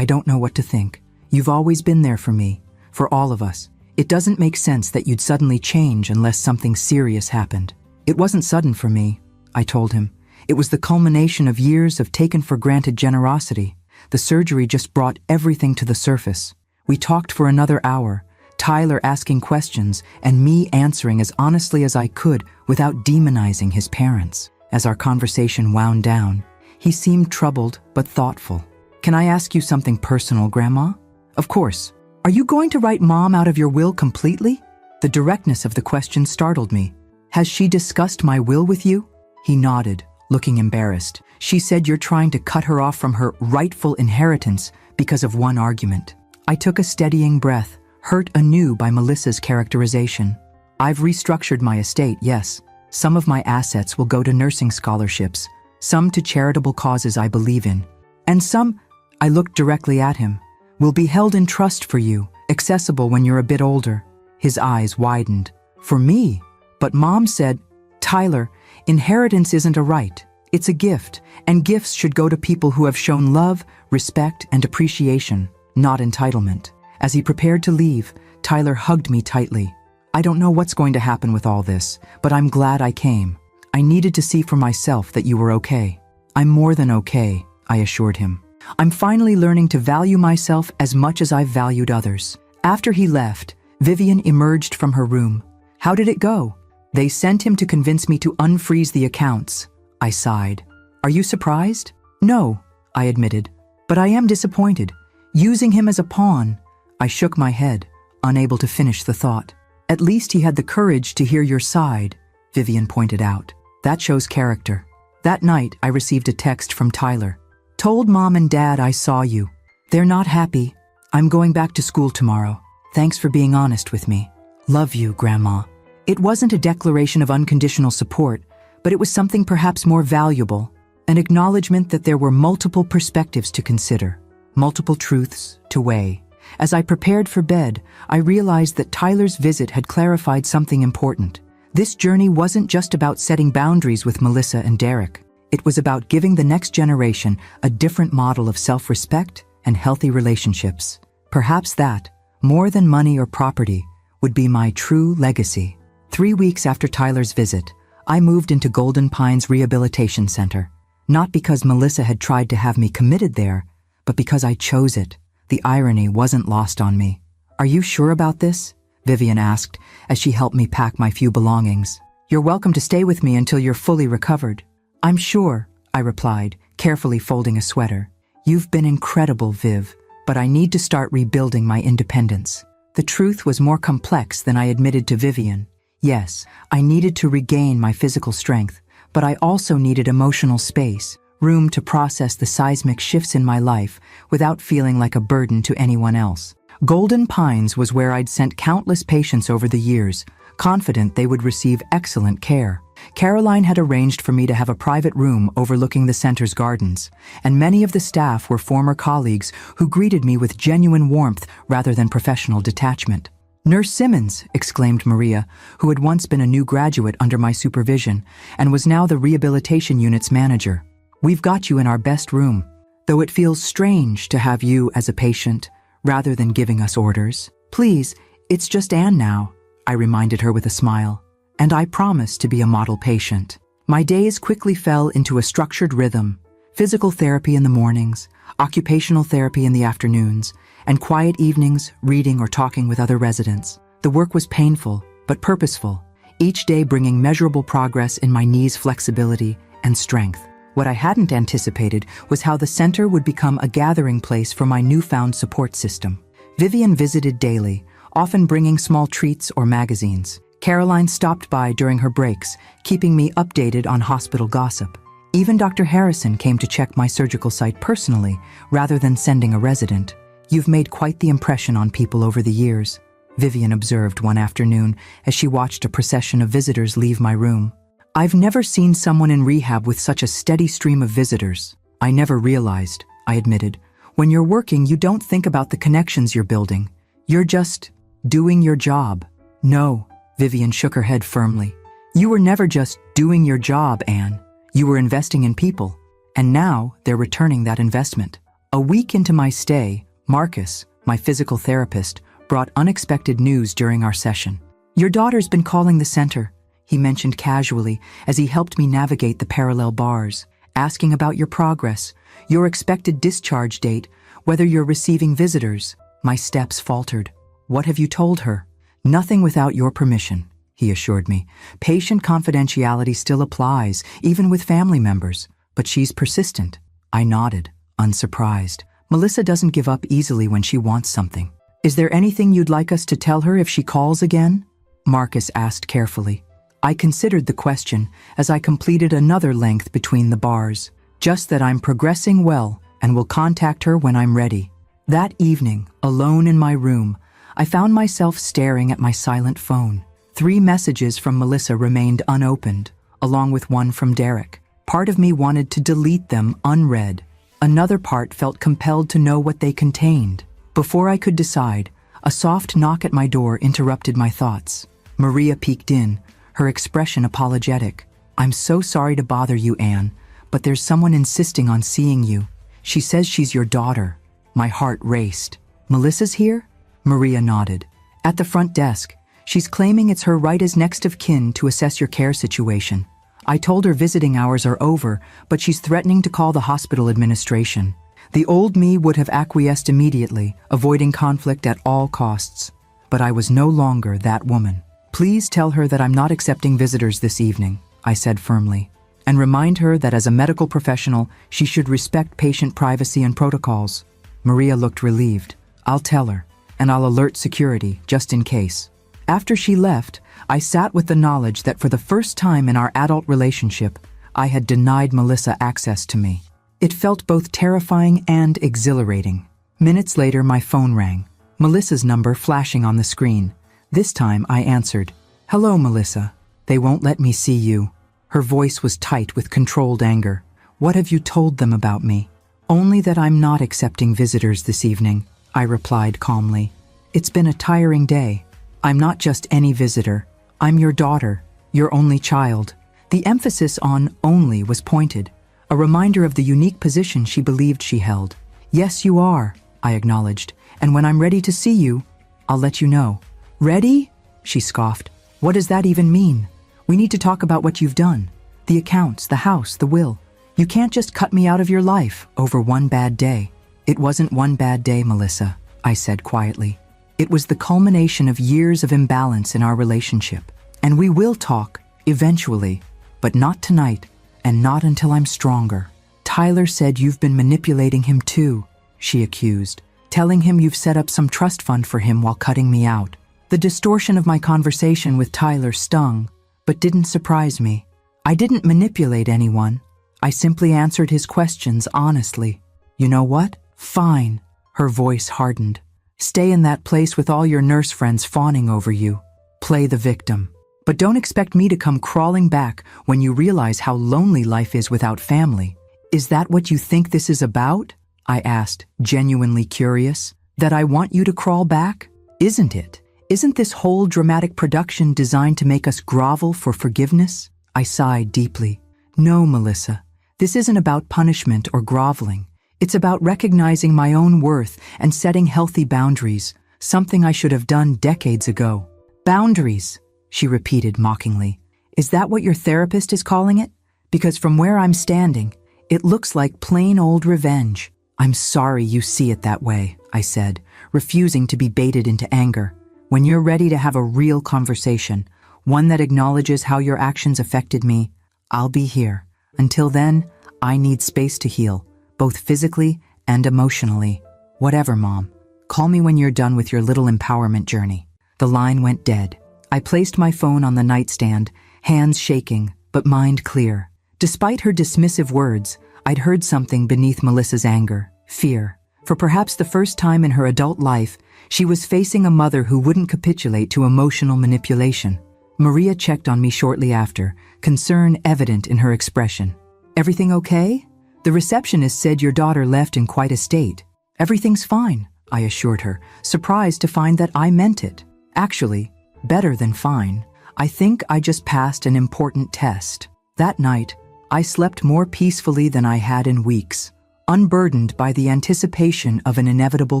don't know what to think. You've always been there for me. For all of us. It doesn't make sense that you'd suddenly change unless something serious happened. It wasn't sudden for me, I told him. It was the culmination of years of taken-for-granted generosity. The surgery just brought everything to the surface. We talked for another hour, Tyler asking questions and me answering as honestly as I could without demonizing his parents. As our conversation wound down, he seemed troubled but thoughtful. Can I ask you something personal, Grandma? Of course. Are you going to write Mom out of your will completely? The directness of the question startled me. Has she discussed my will with you? He nodded, looking embarrassed. She said you're trying to cut her off from her rightful inheritance because of one argument. I took a steadying breath, hurt anew by Melissa's characterization. I've restructured my estate, yes. Some of my assets will go to nursing scholarships, some to charitable causes I believe in, and some, I looked directly at him, will be held in trust for you, accessible when you're a bit older. His eyes widened. For me? But Mom said, Tyler, inheritance isn't a right. It's a gift, and gifts should go to people who have shown love, respect, and appreciation, not entitlement. As he prepared to leave, Tyler hugged me tightly. I don't know what's going to happen with all this, but I'm glad I came. I needed to see for myself that you were okay. I'm more than okay, I assured him. I'm finally learning to value myself as much as I've valued others. After he left, Vivian emerged from her room. How did it go? They sent him to convince me to unfreeze the accounts. I sighed. Are you surprised? No, I admitted. But I am disappointed. Using him as a pawn. I shook my head, unable to finish the thought. At least he had the courage to hear your side, Vivian pointed out. That shows character. That night, I received a text from Tyler. Told Mom and Dad I saw you. They're not happy. I'm going back to school tomorrow. Thanks for being honest with me. Love you, Grandma. It wasn't a declaration of unconditional support, but it was something perhaps more valuable, an acknowledgement that there were multiple perspectives to consider, multiple truths to weigh. As I prepared for bed, I realized that Tyler's visit had clarified something important. This journey wasn't just about setting boundaries with Melissa and Derek. It was about giving the next generation a different model of self-respect and healthy relationships. Perhaps that, more than money or property, would be my true legacy. 3 weeks after Tyler's visit, I moved into Golden Pines Rehabilitation Center. Not because Melissa had tried to have me committed there, but because I chose it. The irony wasn't lost on me. Are you sure about this? Vivian asked as she helped me pack my few belongings. You're welcome to stay with me until you're fully recovered. I'm sure, I replied, carefully folding a sweater. You've been incredible, Viv, but I need to start rebuilding my independence. The truth was more complex than I admitted to Vivian. Yes, I needed to regain my physical strength, but I also needed emotional space, room to process the seismic shifts in my life without feeling like a burden to anyone else. Golden Pines was where I'd sent countless patients over the years, confident they would receive excellent care. Caroline had arranged for me to have a private room overlooking the center's gardens, and many of the staff were former colleagues who greeted me with genuine warmth rather than professional detachment. Nurse Simmons, exclaimed Maria, who had once been a new graduate under my supervision and was now the rehabilitation unit's manager. We've got you in our best room, though it feels strange to have you as a patient rather than giving us orders. Please, it's just Anne now, I reminded her with a smile. And I promise to be a model patient. My days quickly fell into a structured rhythm, physical therapy in the mornings, occupational therapy in the afternoons, and quiet evenings reading or talking with other residents. The work was painful, but purposeful, each day bringing measurable progress in my knees' flexibility and strength. What I hadn't anticipated was how the center would become a gathering place for my newfound support system. Vivian visited daily, often bringing small treats or magazines. Caroline stopped by during her breaks, keeping me updated on hospital gossip. Even Dr. Harrison came to check my surgical site personally, rather than sending a resident. You've made quite the impression on people over the years, Vivian observed one afternoon as she watched a procession of visitors leave my room. I've never seen someone in rehab with such a steady stream of visitors. I never realized, I admitted. When you're working, you don't think about the connections you're building. You're just doing your job. No. Vivian shook her head firmly. You were never just doing your job, Anne. You were investing in people, and now they're returning that investment. A week into my stay, Marcus, my physical therapist, brought unexpected news during our session. Your daughter's been calling the center, he mentioned casually as he helped me navigate the parallel bars, asking about your progress, your expected discharge date, whether you're receiving visitors. My steps faltered. What have you told her? Nothing without your permission, he assured me. Patient confidentiality still applies, even with family members, but she's persistent. I nodded, unsurprised. Melissa doesn't give up easily when she wants something. Is there anything you'd like us to tell her if she calls again? Marcus asked carefully. I considered the question as I completed another length between the bars. Just that I'm progressing well and will contact her when I'm ready. That evening, alone in my room, I found myself staring at my silent phone. 3 messages from Melissa remained unopened, along with one from Derek. Part of me wanted to delete them unread. Another part felt compelled to know what they contained. Before I could decide, a soft knock at my door interrupted my thoughts. Maria peeked in, her expression apologetic. I'm so sorry to bother you, Anne, but there's someone insisting on seeing you. She says she's your daughter. My heart raced. Melissa's here? Maria nodded. At the front desk, she's claiming it's her right as next of kin to assess your care situation. I told her visiting hours are over, but she's threatening to call the hospital administration. The old me would have acquiesced immediately, avoiding conflict at all costs. But I was no longer that woman. Please tell her that I'm not accepting visitors this evening, I said firmly, and remind her that as a medical professional, she should respect patient privacy and protocols. Maria looked relieved. I'll tell her, and I'll alert security, just in case. After she left, I sat with the knowledge that for the first time in our adult relationship, I had denied Melissa access to me. It felt both terrifying and exhilarating. Minutes later, my phone rang, Melissa's number flashing on the screen. This time, I answered. Hello, Melissa. They won't let me see you. Her voice was tight with controlled anger. What have you told them about me? Only that I'm not accepting visitors this evening, I replied calmly. It's been a tiring day. I'm not just any visitor. I'm your daughter, your only child. The emphasis on only was pointed, a reminder of the unique position she believed she held. Yes, you are, I acknowledged, and when I'm ready to see you, I'll let you know. Ready? She scoffed. What does that even mean? We need to talk about what you've done. The accounts, the house, the will. You can't just cut me out of your life over one bad day. It wasn't one bad day, Melissa, I said quietly. It was the culmination of years of imbalance in our relationship. And we will talk, eventually, but not tonight, and not until I'm stronger. Tyler said you've been manipulating him too, she accused, telling him you've set up some trust fund for him while cutting me out. The distortion of my conversation with Tyler stung, but didn't surprise me. I didn't manipulate anyone. I simply answered his questions honestly. You know what? Fine. Her voice hardened. Stay in that place with all your nurse friends fawning over you. Play the victim. But don't expect me to come crawling back when you realize how lonely life is without family. Is that what you think this is about? I asked, genuinely curious. That I want you to crawl back? Isn't it? Isn't this whole dramatic production designed to make us grovel for forgiveness? I sighed deeply. No, Melissa. This isn't about punishment or groveling. It's about recognizing my own worth and setting healthy boundaries, something I should have done decades ago. Boundaries, she repeated mockingly. Is that what your therapist is calling it? Because from where I'm standing, it looks like plain old revenge. I'm sorry you see it that way, I said, refusing to be baited into anger. When you're ready to have a real conversation, one that acknowledges how your actions affected me, I'll be here. Until then, I need space to heal, both physically and emotionally. Whatever, Mom. Call me when you're done with your little empowerment journey. The line went dead. I placed my phone on the nightstand, hands shaking, but mind clear. Despite her dismissive words, I'd heard something beneath Melissa's anger, fear. For perhaps the first time in her adult life, she was facing a mother who wouldn't capitulate to emotional manipulation. Maria checked on me shortly after, concern evident in her expression. Everything okay? The receptionist said your daughter left in quite a state. Everything's fine, I assured her, surprised to find that I meant it. Actually, better than fine. I think I just passed an important test. That night, I slept more peacefully than I had in weeks, unburdened by the anticipation of an inevitable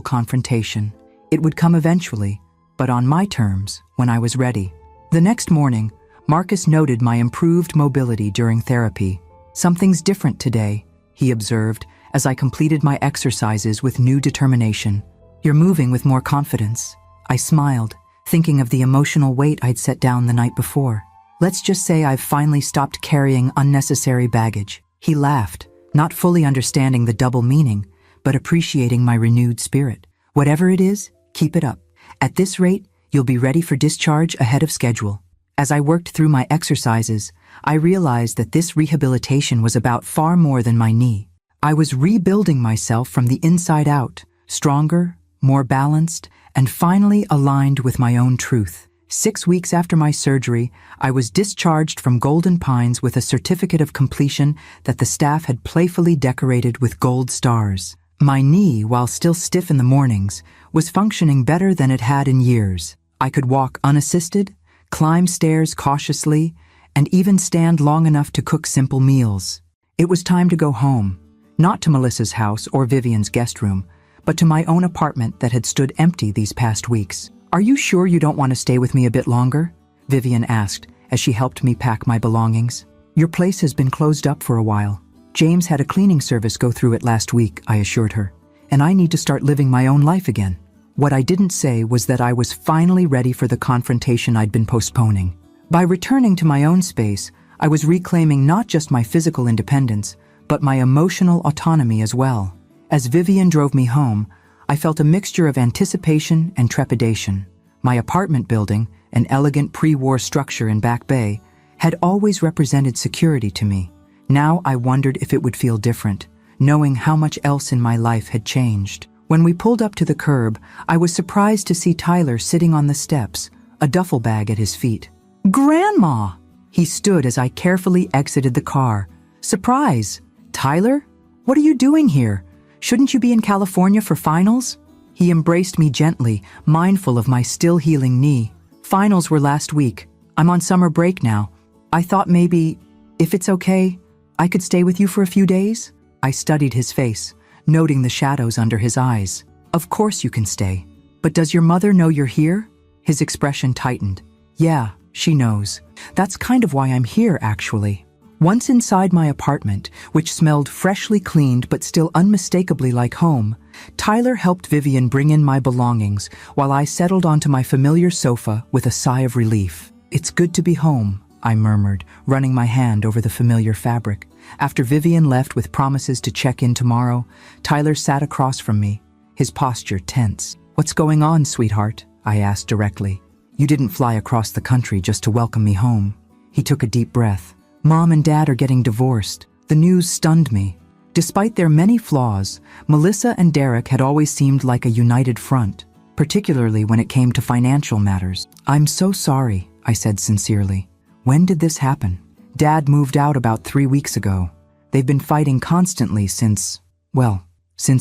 confrontation. It would come eventually, but on my terms, when I was ready. The next morning, Marcus noted my improved mobility during therapy. Something's different today, he observed, as I completed my exercises with new determination. You're moving with more confidence. I smiled, thinking of the emotional weight I'd set down the night before. Let's just say I've finally stopped carrying unnecessary baggage. He laughed, not fully understanding the double meaning, but appreciating my renewed spirit. Whatever it is, keep it up. At this rate, you'll be ready for discharge ahead of schedule. As I worked through my exercises, I realized that this rehabilitation was about far more than my knee. I was rebuilding myself from the inside out, stronger, more balanced, and finally aligned with my own truth. 6 weeks after my surgery, I was discharged from Golden Pines with a certificate of completion that the staff had playfully decorated with gold stars. My knee, while still stiff in the mornings, was functioning better than it had in years. I could walk unassisted, climb stairs cautiously, and even stand long enough to cook simple meals. It was time to go home, not to Melissa's house or Vivian's guest room, but to my own apartment that had stood empty these past weeks. Are you sure you don't want to stay with me a bit longer? Vivian asked as she helped me pack my belongings. Your place has been closed up for a while. James had a cleaning service go through it last week, I assured her, and I need to start living my own life again. What I didn't say was that I was finally ready for the confrontation I'd been postponing. By returning to my own space, I was reclaiming not just my physical independence, but my emotional autonomy as well. As Vivian drove me home, I felt a mixture of anticipation and trepidation. My apartment building, an elegant pre-war structure in Back Bay, had always represented security to me. Now I wondered if it would feel different, knowing how much else in my life had changed. When we pulled up to the curb, I was surprised to see Tyler sitting on the steps, a duffel bag at his feet. "Grandma!" He stood as I carefully exited the car. "Surprise! Tyler? What are you doing here? Shouldn't you be in California for finals?" He embraced me gently, mindful of my still healing knee. "Finals were last week. I'm on summer break now. I thought maybe, if it's okay, I could stay with you for a few days?" I studied his face, noting the shadows under his eyes. "Of course you can stay. But does your mother know you're here?" His expression tightened. "Yeah, she knows. That's kind of why I'm here, actually." Once inside my apartment, which smelled freshly cleaned but still unmistakably like home, Tyler helped Vivian bring in my belongings while I settled onto my familiar sofa with a sigh of relief. "It's good to be home," I murmured, running my hand over the familiar fabric. After Vivian left with promises to check in tomorrow, Tyler sat across from me, his posture tense. "What's going on, sweetheart?" I asked directly. "You didn't fly across the country just to welcome me home." He took a deep breath. "Mom and Dad are getting divorced." The news stunned me. Despite their many flaws, Melissa and Derek had always seemed like a united front, particularly when it came to financial matters. "I'm so sorry," I said sincerely. "When did this happen?" "Dad moved out about 3 weeks ago. They've been fighting constantly since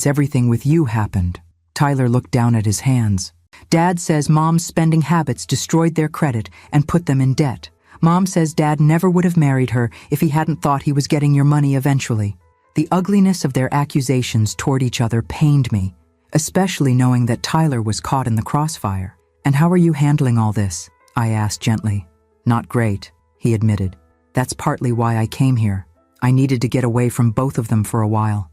everything with you happened." Tyler looked down at his hands. "Dad says Mom's spending habits destroyed their credit and put them in debt. Mom says Dad never would have married her if he hadn't thought he was getting your money eventually." The ugliness of their accusations toward each other pained me, especially knowing that Tyler was caught in the crossfire. "And how are you handling all this?" I asked gently. "Not great," he admitted. "That's partly why I came here. I needed to get away from both of them for a while."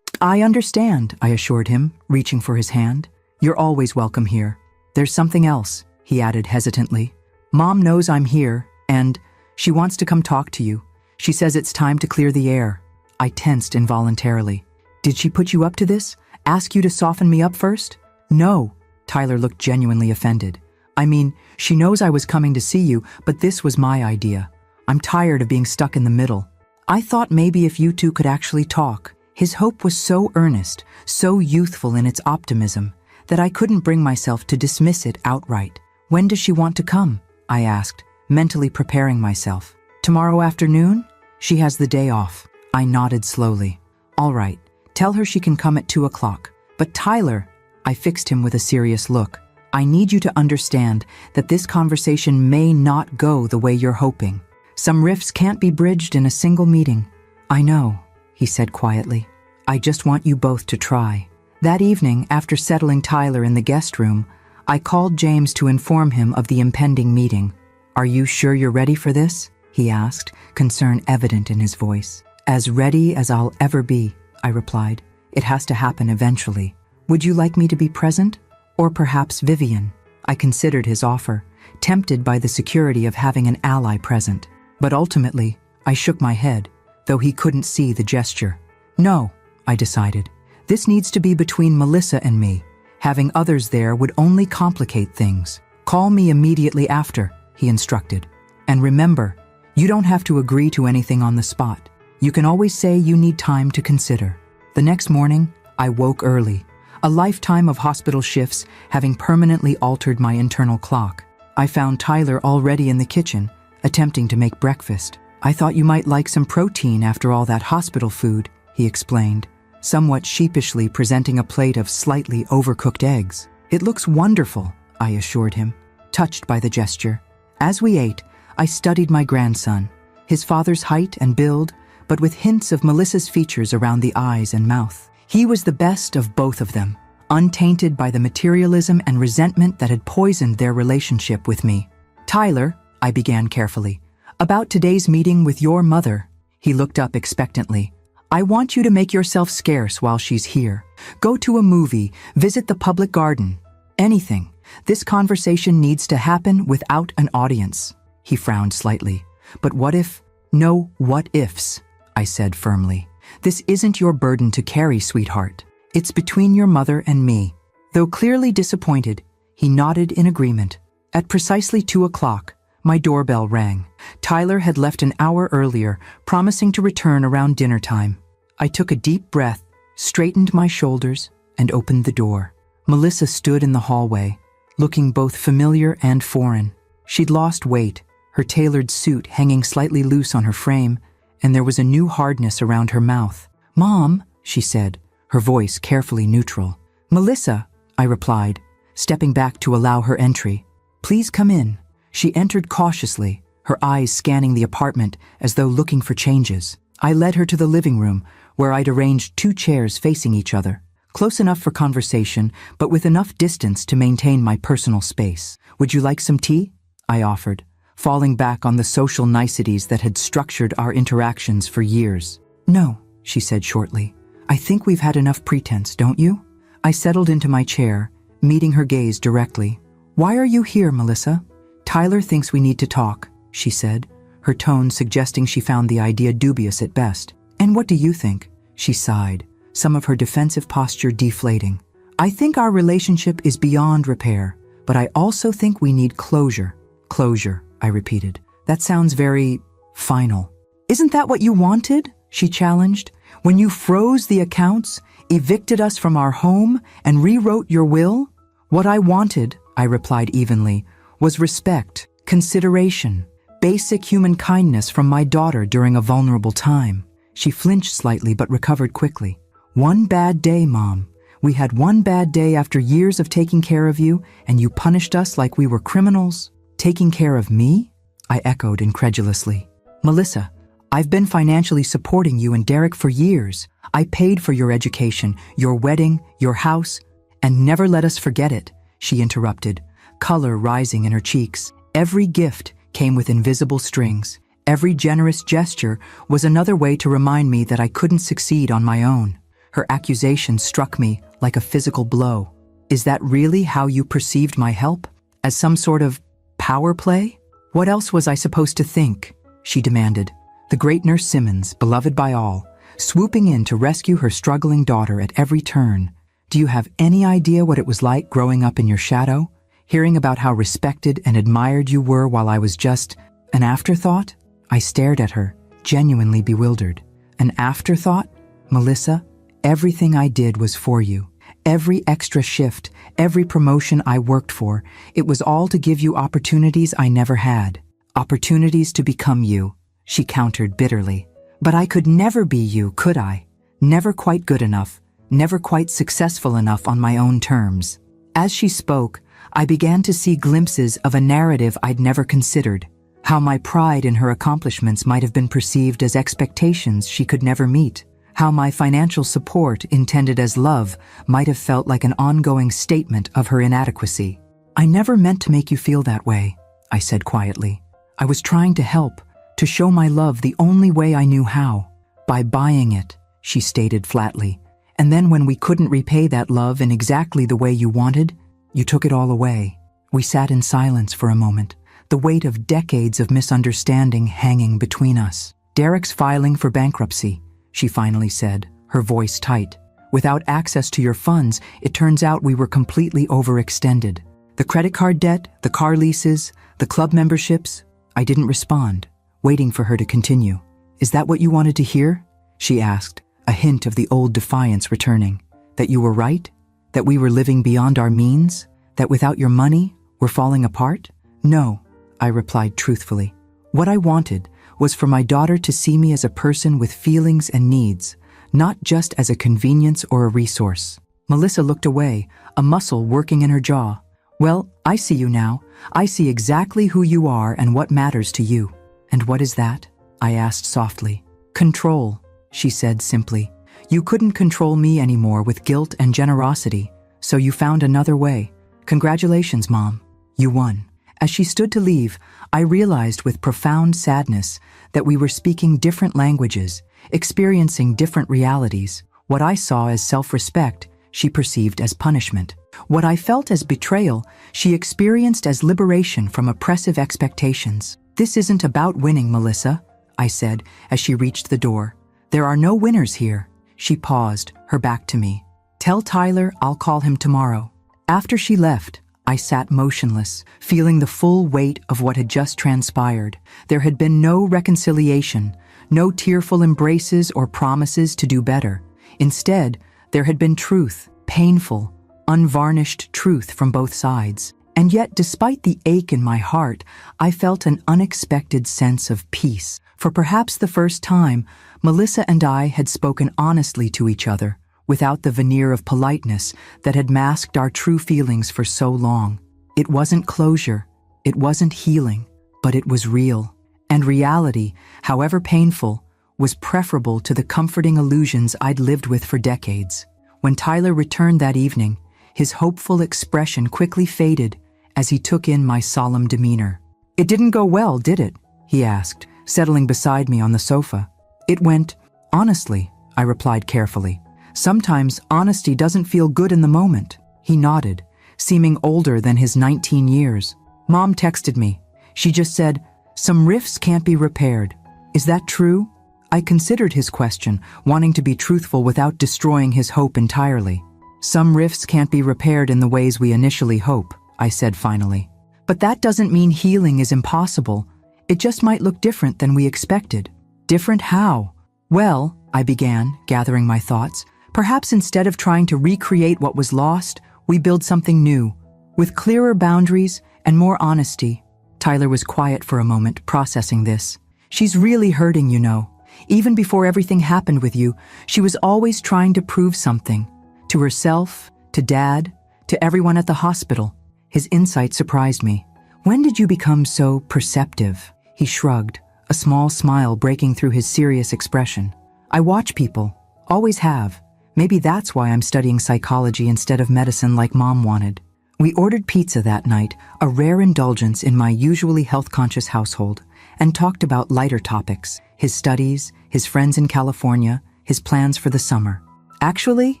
"I understand," I assured him, reaching for his hand. "You're always welcome here. There's something else," he added hesitantly. "Mom knows I'm here, and she wants to come talk to you. She says it's time to clear the air." I tensed involuntarily. "Did she put you up to this? Ask you to soften me up first?" "No." Tyler looked genuinely offended. "I mean, she knows I was coming to see you, but this was my idea. I'm tired of being stuck in the middle. I thought maybe if you two could actually talk." His hope was so earnest, so youthful in its optimism, that I couldn't bring myself to dismiss it outright. "When does she want to come?" I asked, mentally preparing myself. "Tomorrow afternoon? She has the day off." I nodded slowly. "All right, tell her she can come at 2 o'clock. But Tyler," I fixed him with a serious look, "I need you to understand that this conversation may not go the way you're hoping. Some rifts can't be bridged in a single meeting." "I know," he said quietly. "I just want you both to try." That evening, after settling Tyler in the guest room, I called James to inform him of the impending meeting. "Are you sure you're ready for this?" he asked, concern evident in his voice. "As ready as I'll ever be," I replied. "It has to happen eventually. Would you like me to be present? Or perhaps Vivian?" I considered his offer, tempted by the security of having an ally present. But ultimately, I shook my head, though he couldn't see the gesture. "No," I decided. "This needs to be between Melissa and me. Having others there would only complicate things. Call me immediately after," he instructed. "And remember, you don't have to agree to anything on the spot. You can always say you need time to consider." The next morning, I woke early, a lifetime of hospital shifts having permanently altered my internal clock. I found Tyler already in the kitchen, attempting to make breakfast. "I thought you might like some protein after all that hospital food," he explained, somewhat sheepishly presenting a plate of slightly overcooked eggs. "It looks wonderful," I assured him, touched by the gesture. As we ate, I studied my grandson, his father's height and build, but with hints of Melissa's features around the eyes and mouth. He was the best of both of them, untainted by the materialism and resentment that had poisoned their relationship with me. "Tyler," I began carefully, "about today's meeting with your mother." He looked up expectantly. "I want you to make yourself scarce while she's here. Go to a movie, visit the public garden." Anything. This conversation needs to happen without an audience. He frowned slightly. But what if? No what ifs, I said firmly. This isn't your burden to carry, sweetheart. It's between your mother and me. Though clearly disappointed, he nodded in agreement. At precisely 2 o'clock, my doorbell rang. Tyler had left an hour earlier, promising to return around dinner time. I took a deep breath, straightened my shoulders, and opened the door. Melissa stood in the hallway, looking both familiar and foreign. She'd lost weight, her tailored suit hanging slightly loose on her frame, and there was a new hardness around her mouth. "Mom," she said, her voice carefully neutral. "Melissa," I replied, stepping back to allow her entry. "Please come in." She entered cautiously, her eyes scanning the apartment as though looking for changes. I led her to the living room, where I'd arranged 2 chairs facing each other. Close enough for conversation, but with enough distance to maintain my personal space. "Would you like some tea?" I offered, falling back on the social niceties that had structured our interactions for years. "No," she said shortly. "I think we've had enough pretense, don't you?" I settled into my chair, meeting her gaze directly. "Why are you here, Melissa?" "Tyler thinks we need to talk," she said, her tone suggesting she found the idea dubious at best. "And what do you think?" She sighed, some of her defensive posture deflating. "I think our relationship is beyond repair, but I also think we need closure." "Closure," I repeated. "That sounds very final." "Isn't that what you wanted?" she challenged. "When you froze the accounts, evicted us from our home, and rewrote your will?" "What I wanted," I replied evenly, "was respect, consideration, basic human kindness from my daughter during a vulnerable time." She flinched slightly but recovered quickly. "One bad day, Mom. We had one bad day after years of taking care of you, and you punished us like we were criminals." "Taking care of me?" I echoed incredulously. "Melissa, I've been financially supporting you and Derek for years. I paid for your education, your wedding, your house, and never let us forget it," she interrupted, color rising in her cheeks. "Every gift came with invisible strings. Every generous gesture was another way to remind me that I couldn't succeed on my own." Her accusation struck me like a physical blow. "Is that really how you perceived my help? As some sort of power play? What else was I supposed to think?" she demanded. The great Nurse Simmons, beloved by all, swooping in to rescue her struggling daughter at every turn. "Do you have any idea what it was like growing up in your shadow? Hearing about how respected and admired you were while I was just an afterthought?" I stared at her, genuinely bewildered. "An afterthought? Melissa, everything I did was for you. Every extra shift, every promotion I worked for, it was all to give you opportunities I never had. Opportunities to become you," she countered bitterly. "But I could never be you, could I? Never quite good enough, never quite successful enough on my own terms." As she spoke, I began to see glimpses of a narrative I'd never considered. How my pride in her accomplishments might have been perceived as expectations she could never meet. How my financial support, intended as love, might have felt like an ongoing statement of her inadequacy. "I never meant to make you feel that way," I said quietly. "I was trying to help, to show my love the only way I knew how. By buying it," she stated flatly. "And then when we couldn't repay that love in exactly the way you wanted, you took it all away." We sat in silence for a moment, the weight of decades of misunderstanding hanging between us. "Derek's filing for bankruptcy," she finally said, her voice tight. "Without access to your funds, it turns out we were completely overextended. The credit card debt, the car leases, the club memberships." I didn't respond, waiting for her to continue. "Is that what you wanted to hear?" she asked, a hint of the old defiance returning. "That you were right? That we were living beyond our means? That without your money, we're falling apart?" "No," I replied truthfully. "What I wanted was for my daughter to see me as a person with feelings and needs, not just as a convenience or a resource." Melissa looked away, a muscle working in her jaw. "Well, I see you now. I see exactly who you are and what matters to you." "And what is that?" I asked softly. "Control," she said simply. "You couldn't control me anymore with guilt and generosity, so you found another way. Congratulations, Mom. You won." As she stood to leave, I realized with profound sadness that we were speaking different languages, experiencing different realities. What I saw as self-respect, she perceived as punishment. What I felt as betrayal, she experienced as liberation from oppressive expectations. "This isn't about winning, Melissa," I said as she reached the door. "There are no winners here." She paused, her back to me. "Tell Tyler I'll call him tomorrow." After she left, I sat motionless, feeling the full weight of what had just transpired. There had been no reconciliation, no tearful embraces or promises to do better. Instead, there had been truth, painful, unvarnished truth from both sides. And yet, despite the ache in my heart, I felt an unexpected sense of peace. For perhaps the first time, Melissa and I had spoken honestly to each other, without the veneer of politeness that had masked our true feelings for so long. It wasn't closure, it wasn't healing, but it was real. And reality, however painful, was preferable to the comforting illusions I'd lived with for decades. When Tyler returned that evening, his hopeful expression quickly faded as he took in my solemn demeanor. "It didn't go well, did it?" he asked, settling beside me on the sofa. "It went, honestly," I replied carefully. "Sometimes honesty doesn't feel good in the moment." He nodded, seeming older than his 19 years. "Mom texted me. She just said, 'Some rifts can't be repaired.' Is that true?" I considered his question, wanting to be truthful without destroying his hope entirely. "Some rifts can't be repaired in the ways we initially hope," I said finally. "But that doesn't mean healing is impossible. It just might look different than we expected." "Different how?" "Well," I began, gathering my thoughts, "perhaps instead of trying to recreate what was lost, we build something new, with clearer boundaries and more honesty." Tyler was quiet for a moment, processing this. "She's really hurting, you know. Even before everything happened with you, she was always trying to prove something. To herself, to Dad, to everyone at the hospital." His insight surprised me. "When did you become so perceptive?" He shrugged, a small smile breaking through his serious expression. "I watch people. Always have. Maybe that's why I'm studying psychology instead of medicine like Mom wanted." We ordered pizza that night, a rare indulgence in my usually health-conscious household, and talked about lighter topics: his studies, his friends in California, his plans for the summer. "Actually,"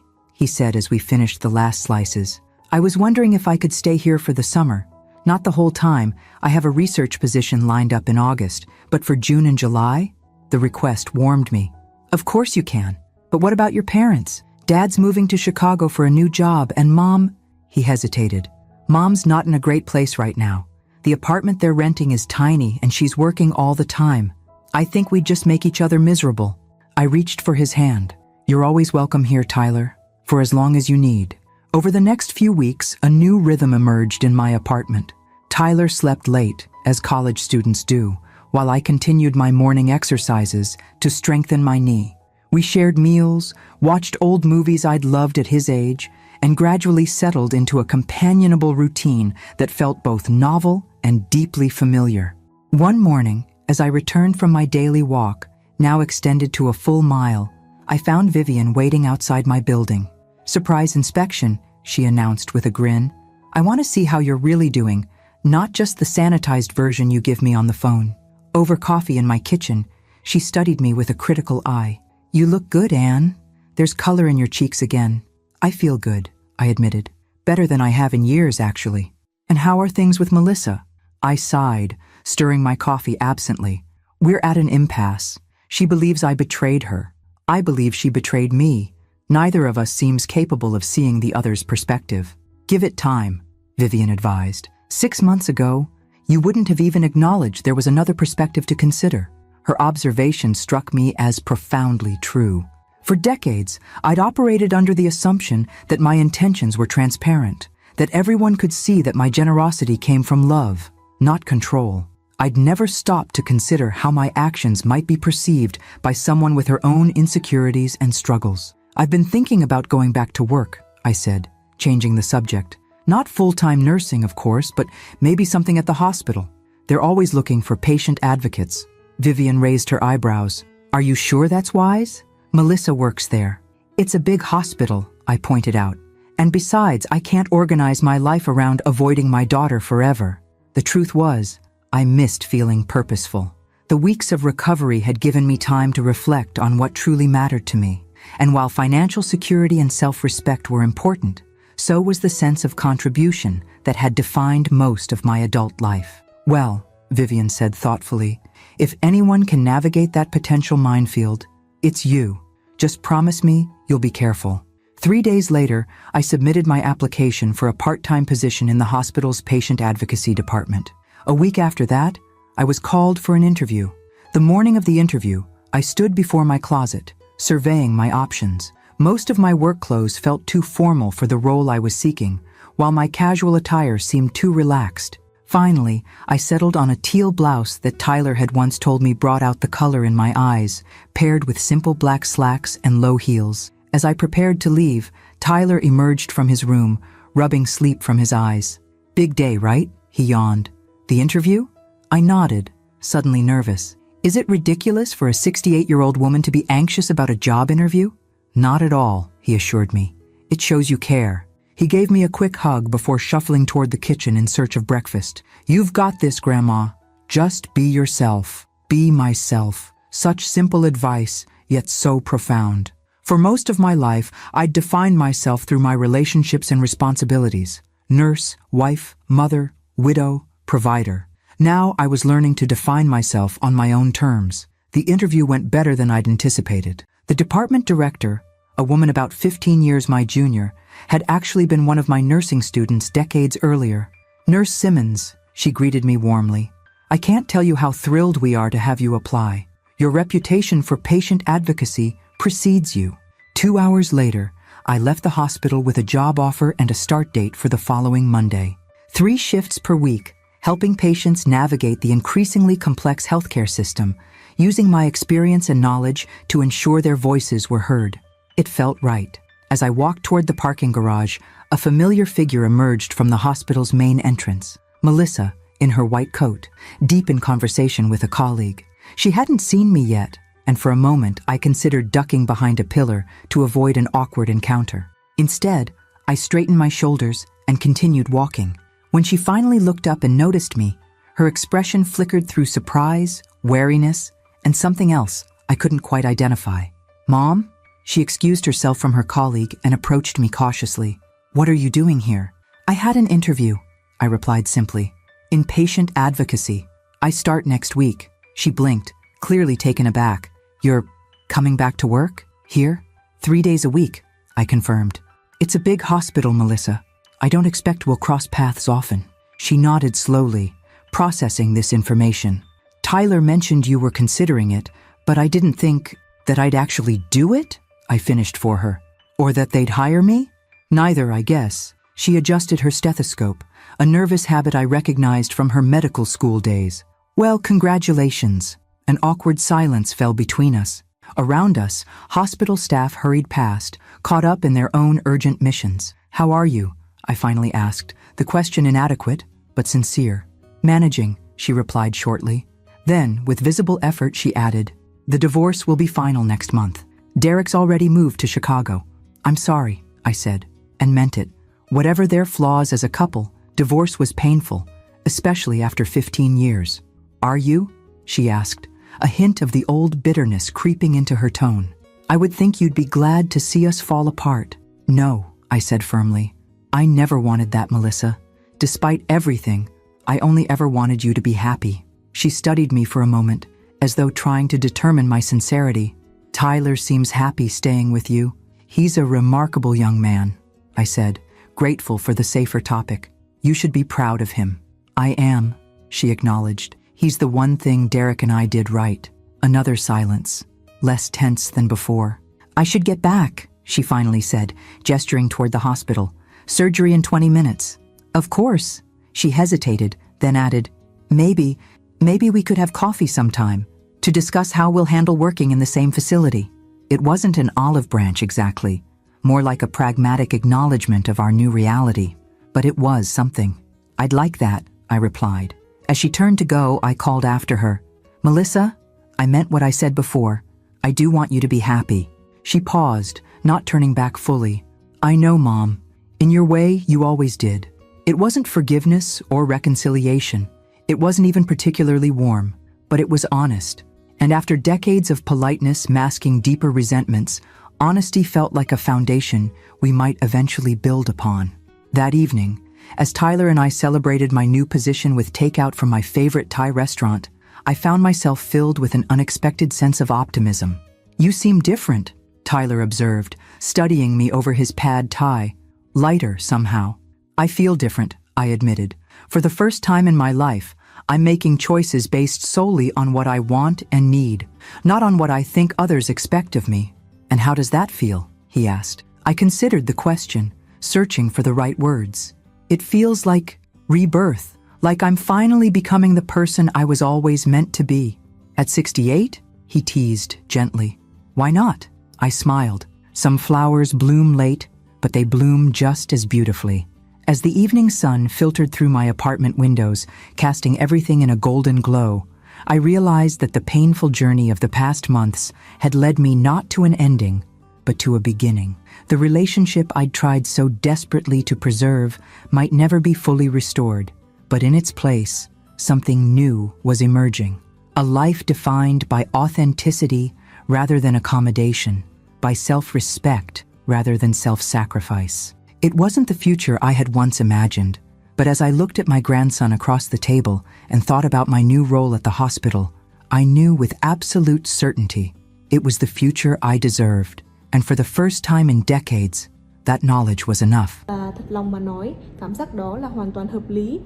he said as we finished the last slices, "I was wondering if I could stay here for the summer. Not the whole time. I have a research position lined up in August, but for June and July?" The request warmed me. "Of course you can. But what about your parents? Dad's moving to Chicago for a new job, and Mom—" He hesitated. "Mom's not in a great place right now. The apartment they're renting is tiny, and she's working all the time. I think we'd just make each other miserable." I reached for his hand. "You're always welcome here, Tyler, for as long as you need." Over the next few weeks, a new rhythm emerged in my apartment. Tyler slept late, as college students do, while I continued my morning exercises to strengthen my knee. We shared meals, watched old movies I'd loved at his age, and gradually settled into a companionable routine that felt both novel and deeply familiar. One morning, as I returned from my daily walk, now extended to a full mile, I found Vivian waiting outside my building. "Surprise inspection," she announced with a grin. "I want to see how you're really doing, not just the sanitized version you give me on the phone." Over coffee in my kitchen, she studied me with a critical eye. "You look good, Anne. There's color in your cheeks again." "I feel good," I admitted. "Better than I have in years, actually." "And how are things with Melissa?" I sighed, stirring my coffee absently. "We're at an impasse. She believes I betrayed her. I believe she betrayed me. Neither of us seems capable of seeing the other's perspective." "Give it time," Vivian advised. 6 months ago, you wouldn't have even acknowledged there was another perspective to consider." Her observation struck me as profoundly true. For decades, I'd operated under the assumption that my intentions were transparent, that everyone could see that my generosity came from love, not control. I'd never stopped to consider how my actions might be perceived by someone with her own insecurities and struggles. "I've been thinking about going back to work," I said, changing the subject. "Not full-time nursing, of course, but maybe something at the hospital. They're always looking for patient advocates." Vivian raised her eyebrows. "Are you sure that's wise? Melissa works there." "It's a big hospital," I pointed out. "And besides, I can't organize my life around avoiding my daughter forever." The truth was, I missed feeling purposeful. The weeks of recovery had given me time to reflect on what truly mattered to me. And while financial security and self-respect were important, So was the sense of contribution that had defined most of my adult life. Well, Vivian said thoughtfully, if anyone can navigate that potential minefield, it's you. Just promise me you'll be careful. 3 days later, I submitted my application for a part-time position in the hospital's patient advocacy department. A week after that, I was called for an interview. The morning of the interview, I stood before my closet, surveying my options. Most of my work clothes felt too formal for the role I was seeking, while my casual attire seemed too relaxed. Finally, I settled on a teal blouse that Tyler had once told me brought out the color in my eyes, paired with simple black slacks and low heels. As I prepared to leave, Tyler emerged from his room, rubbing sleep from his eyes. "Big day, right?" he yawned. "The interview?" I nodded, suddenly nervous. "Is it ridiculous for a 68-year-old woman to be anxious about a job interview?" "Not at all," he assured me. "It shows you care." He gave me a quick hug before shuffling toward the kitchen in search of breakfast. "You've got this, Grandma. Just be yourself. Be myself." Such simple advice, yet so profound. For most of my life, I'd defined myself through my relationships and responsibilities. Nurse, wife, mother, widow, provider. Now I was learning to define myself on my own terms. The interview went better than I'd anticipated. The department director, a woman about 15 years my junior, had actually been one of my nursing students decades earlier. "Nurse Simmons," she greeted me warmly. "I can't tell you how thrilled we are to have you apply. Your reputation for patient advocacy precedes you." 2 hours later, I left the hospital with a job offer and a start date for the following Monday. 3 shifts per week, helping patients navigate the increasingly complex healthcare system, using my experience and knowledge to ensure their voices were heard. It felt right. As I walked toward the parking garage, a familiar figure emerged from the hospital's main entrance. Melissa, in her white coat, deep in conversation with a colleague. She hadn't seen me yet, and for a moment I considered ducking behind a pillar to avoid an awkward encounter. Instead, I straightened my shoulders and continued walking. When she finally looked up and noticed me, her expression flickered through surprise, wariness, and something else I couldn't quite identify. "Mom?" She excused herself from her colleague and approached me cautiously. "What are you doing here?" "I had an interview," I replied simply. "In patient advocacy. I start next week." She blinked, clearly taken aback. "You're coming back to work? Here?" "3 days a week," I confirmed. "It's a big hospital, Melissa. I don't expect we'll cross paths often." She nodded slowly, processing this information. "Tyler mentioned you were considering it, but I didn't think that I'd actually do it?" I finished for her. "Or that they'd hire me?" "Neither, I guess." She adjusted her stethoscope, a nervous habit I recognized from her medical school days. "Well, congratulations." An awkward silence fell between us. Around us, hospital staff hurried past, caught up in their own urgent missions. "How are you?" I finally asked, the question inadequate, but sincere. "Managing," she replied shortly. Then, with visible effort, she added, "The divorce will be final next month. Derek's already moved to Chicago." "I'm sorry," I said, and meant it. Whatever their flaws as a couple, divorce was painful, especially after 15 years. "Are you?" she asked, a hint of the old bitterness creeping into her tone. "I would think you'd be glad to see us fall apart." "No," I said firmly. "I never wanted that, Melissa. Despite everything, I only ever wanted you to be happy." She studied me for a moment, as though trying to determine my sincerity. "Tyler seems happy staying with you. He's a remarkable young man," I said, grateful for the safer topic. "You should be proud of him." "I am," she acknowledged. "He's the one thing Derek and I did right." Another silence, less tense than before. "I should get back," she finally said, gesturing toward the hospital. "Surgery in 20 minutes. "Of course." She hesitated, then added, Maybe we could have coffee sometime to discuss how we'll handle working in the same facility." It wasn't an olive branch exactly, more like a pragmatic acknowledgement of our new reality. But it was something. "I'd like that," I replied. As she turned to go, I called after her. "Melissa, I meant what I said before. I do want you to be happy." She paused, not turning back fully. "I know, Mom. In your way, you always did." It wasn't forgiveness or reconciliation. It wasn't even particularly warm, but it was honest. And after decades of politeness masking deeper resentments, Honesty felt like a foundation we might eventually build upon. That evening, as Tyler and I celebrated my new position with takeout from my favorite Thai restaurant, I found myself filled with an unexpected sense of optimism. "You seem different," Tyler observed, studying me over his pad Thai. "Lighter, somehow." "I feel different," I admitted. "For the first time in my life, I'm making choices based solely on what I want and need, not on what I think others expect of me." "And how does that feel?" he asked. I considered the question, searching for the right words. "It feels like rebirth, like I'm finally becoming the person I was always meant to be." "At 68? He teased gently. "Why not?" I smiled. "Some flowers bloom late, but they bloom just as beautifully." As the evening sun filtered through my apartment windows, casting everything in a golden glow, I realized that the painful journey of the past months had led me not to an ending, but to a beginning. The relationship I'd tried so desperately to preserve might never be fully restored, but in its place, something new was emerging. A life defined by authenticity rather than accommodation, by self-respect rather than self-sacrifice. It wasn't the future I had once imagined, but as I looked at my grandson across the table and thought about my new role at the hospital, I knew with absolute certainty it was the future I deserved, and for the first time in decades, that knowledge was enough. Thật lòng mà nói, cảm giác đó là hoàn toàn hợp lý.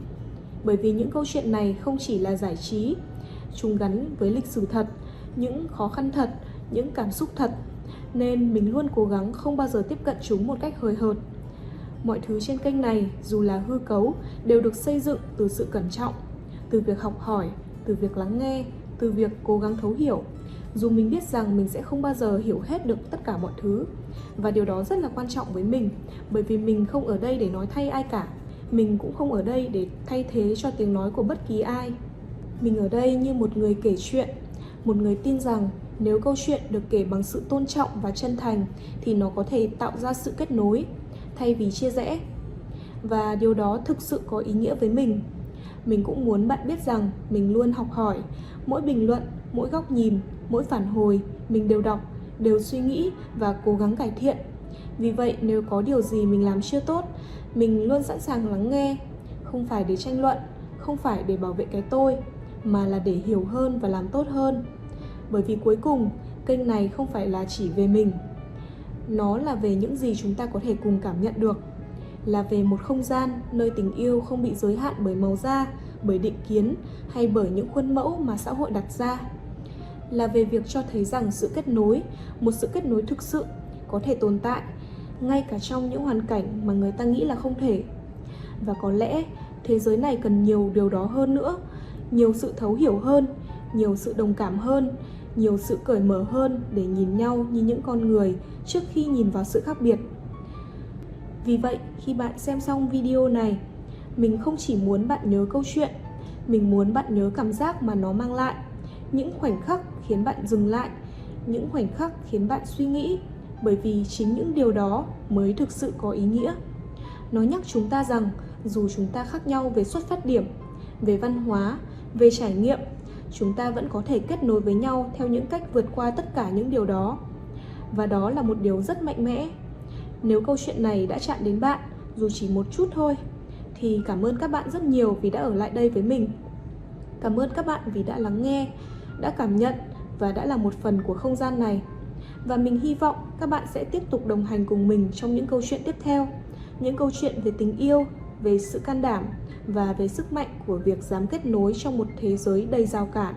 Bởi vì những câu chuyện này không chỉ là giải trí, chúng gắn với lịch sử thật, những khó khăn thật, những cảm xúc thật, nên mình luôn cố gắng không bao giờ tiếp cận chúng một cách hời hợt. Mọi thứ trên kênh này, dù là hư cấu, đều được xây dựng từ sự cẩn trọng, từ việc học hỏi, từ việc lắng nghe, từ việc cố gắng thấu hiểu. Dù mình biết rằng mình sẽ không bao giờ hiểu hết được tất cả mọi thứ, và điều đó rất là quan trọng với mình, bởi vì mình không ở đây để nói thay ai cả. Mình cũng không ở đây để thay thế cho tiếng nói của bất kỳ ai. Mình ở đây như một người kể chuyện, một người tin rằng nếu câu chuyện được kể bằng sự tôn trọng và chân thành thì nó có thể tạo ra sự kết nối thay vì chia rẽ. Và điều đó thực sự có ý nghĩa với mình. Mình cũng muốn bạn biết rằng mình luôn học hỏi. Mỗi bình luận, mỗi góc nhìn, mỗi phản hồi mình đều đọc, đều suy nghĩ và cố gắng cải thiện. Vì vậy nếu có điều gì mình làm chưa tốt, mình luôn sẵn sàng lắng nghe. Không phải để tranh luận, không phải để bảo vệ cái tôi, mà là để hiểu hơn và làm tốt hơn. Bởi vì cuối cùng, kênh này không phải là chỉ về mình. Nó là về những gì chúng ta có thể cùng cảm nhận được. Là về một không gian nơi tình yêu không bị giới hạn bởi màu da, bởi định kiến hay bởi những khuôn mẫu mà xã hội đặt ra. Là về việc cho thấy rằng sự kết nối, một sự kết nối thực sự có thể tồn tại ngay cả trong những hoàn cảnh mà người ta nghĩ là không thể. Và có lẽ thế giới này cần nhiều điều đó hơn nữa, nhiều sự thấu hiểu hơn, nhiều sự đồng cảm hơn, nhiều sự cởi mở hơn để nhìn nhau như những con người trước khi nhìn vào sự khác biệt. Vì vậy, khi bạn xem xong video này, mình không chỉ muốn bạn nhớ câu chuyện, mình muốn bạn nhớ cảm giác mà nó mang lại, những khoảnh khắc khiến bạn dừng lại, những khoảnh khắc khiến bạn suy nghĩ, bởi vì chính những điều đó mới thực sự có ý nghĩa. Nó nhắc chúng ta rằng dù chúng ta khác nhau về xuất phát điểm, về văn hóa, về trải nghiệm, chúng ta vẫn có thể kết nối với nhau theo những cách vượt qua tất cả những điều đó. Và đó là một điều rất mạnh mẽ. Nếu câu chuyện này đã chạm đến bạn, dù chỉ một chút thôi, thì cảm ơn các bạn rất nhiều vì đã ở lại đây với mình. Cảm ơn các bạn vì đã lắng nghe, đã cảm nhận và đã là một phần của không gian này. Và mình hy vọng các bạn sẽ tiếp tục đồng hành cùng mình trong những câu chuyện tiếp theo. Những câu chuyện về tình yêu, về sự can đảm và về sức mạnh của việc dám kết nối trong một thế giới đầy rào cản.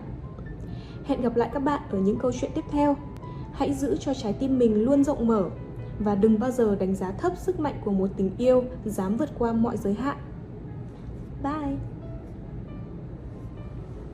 Hẹn gặp lại các bạn ở những câu chuyện tiếp theo. Hãy giữ cho trái tim mình luôn rộng mở và đừng bao giờ đánh giá thấp sức mạnh của một tình yêu dám vượt qua mọi giới hạn. Bye!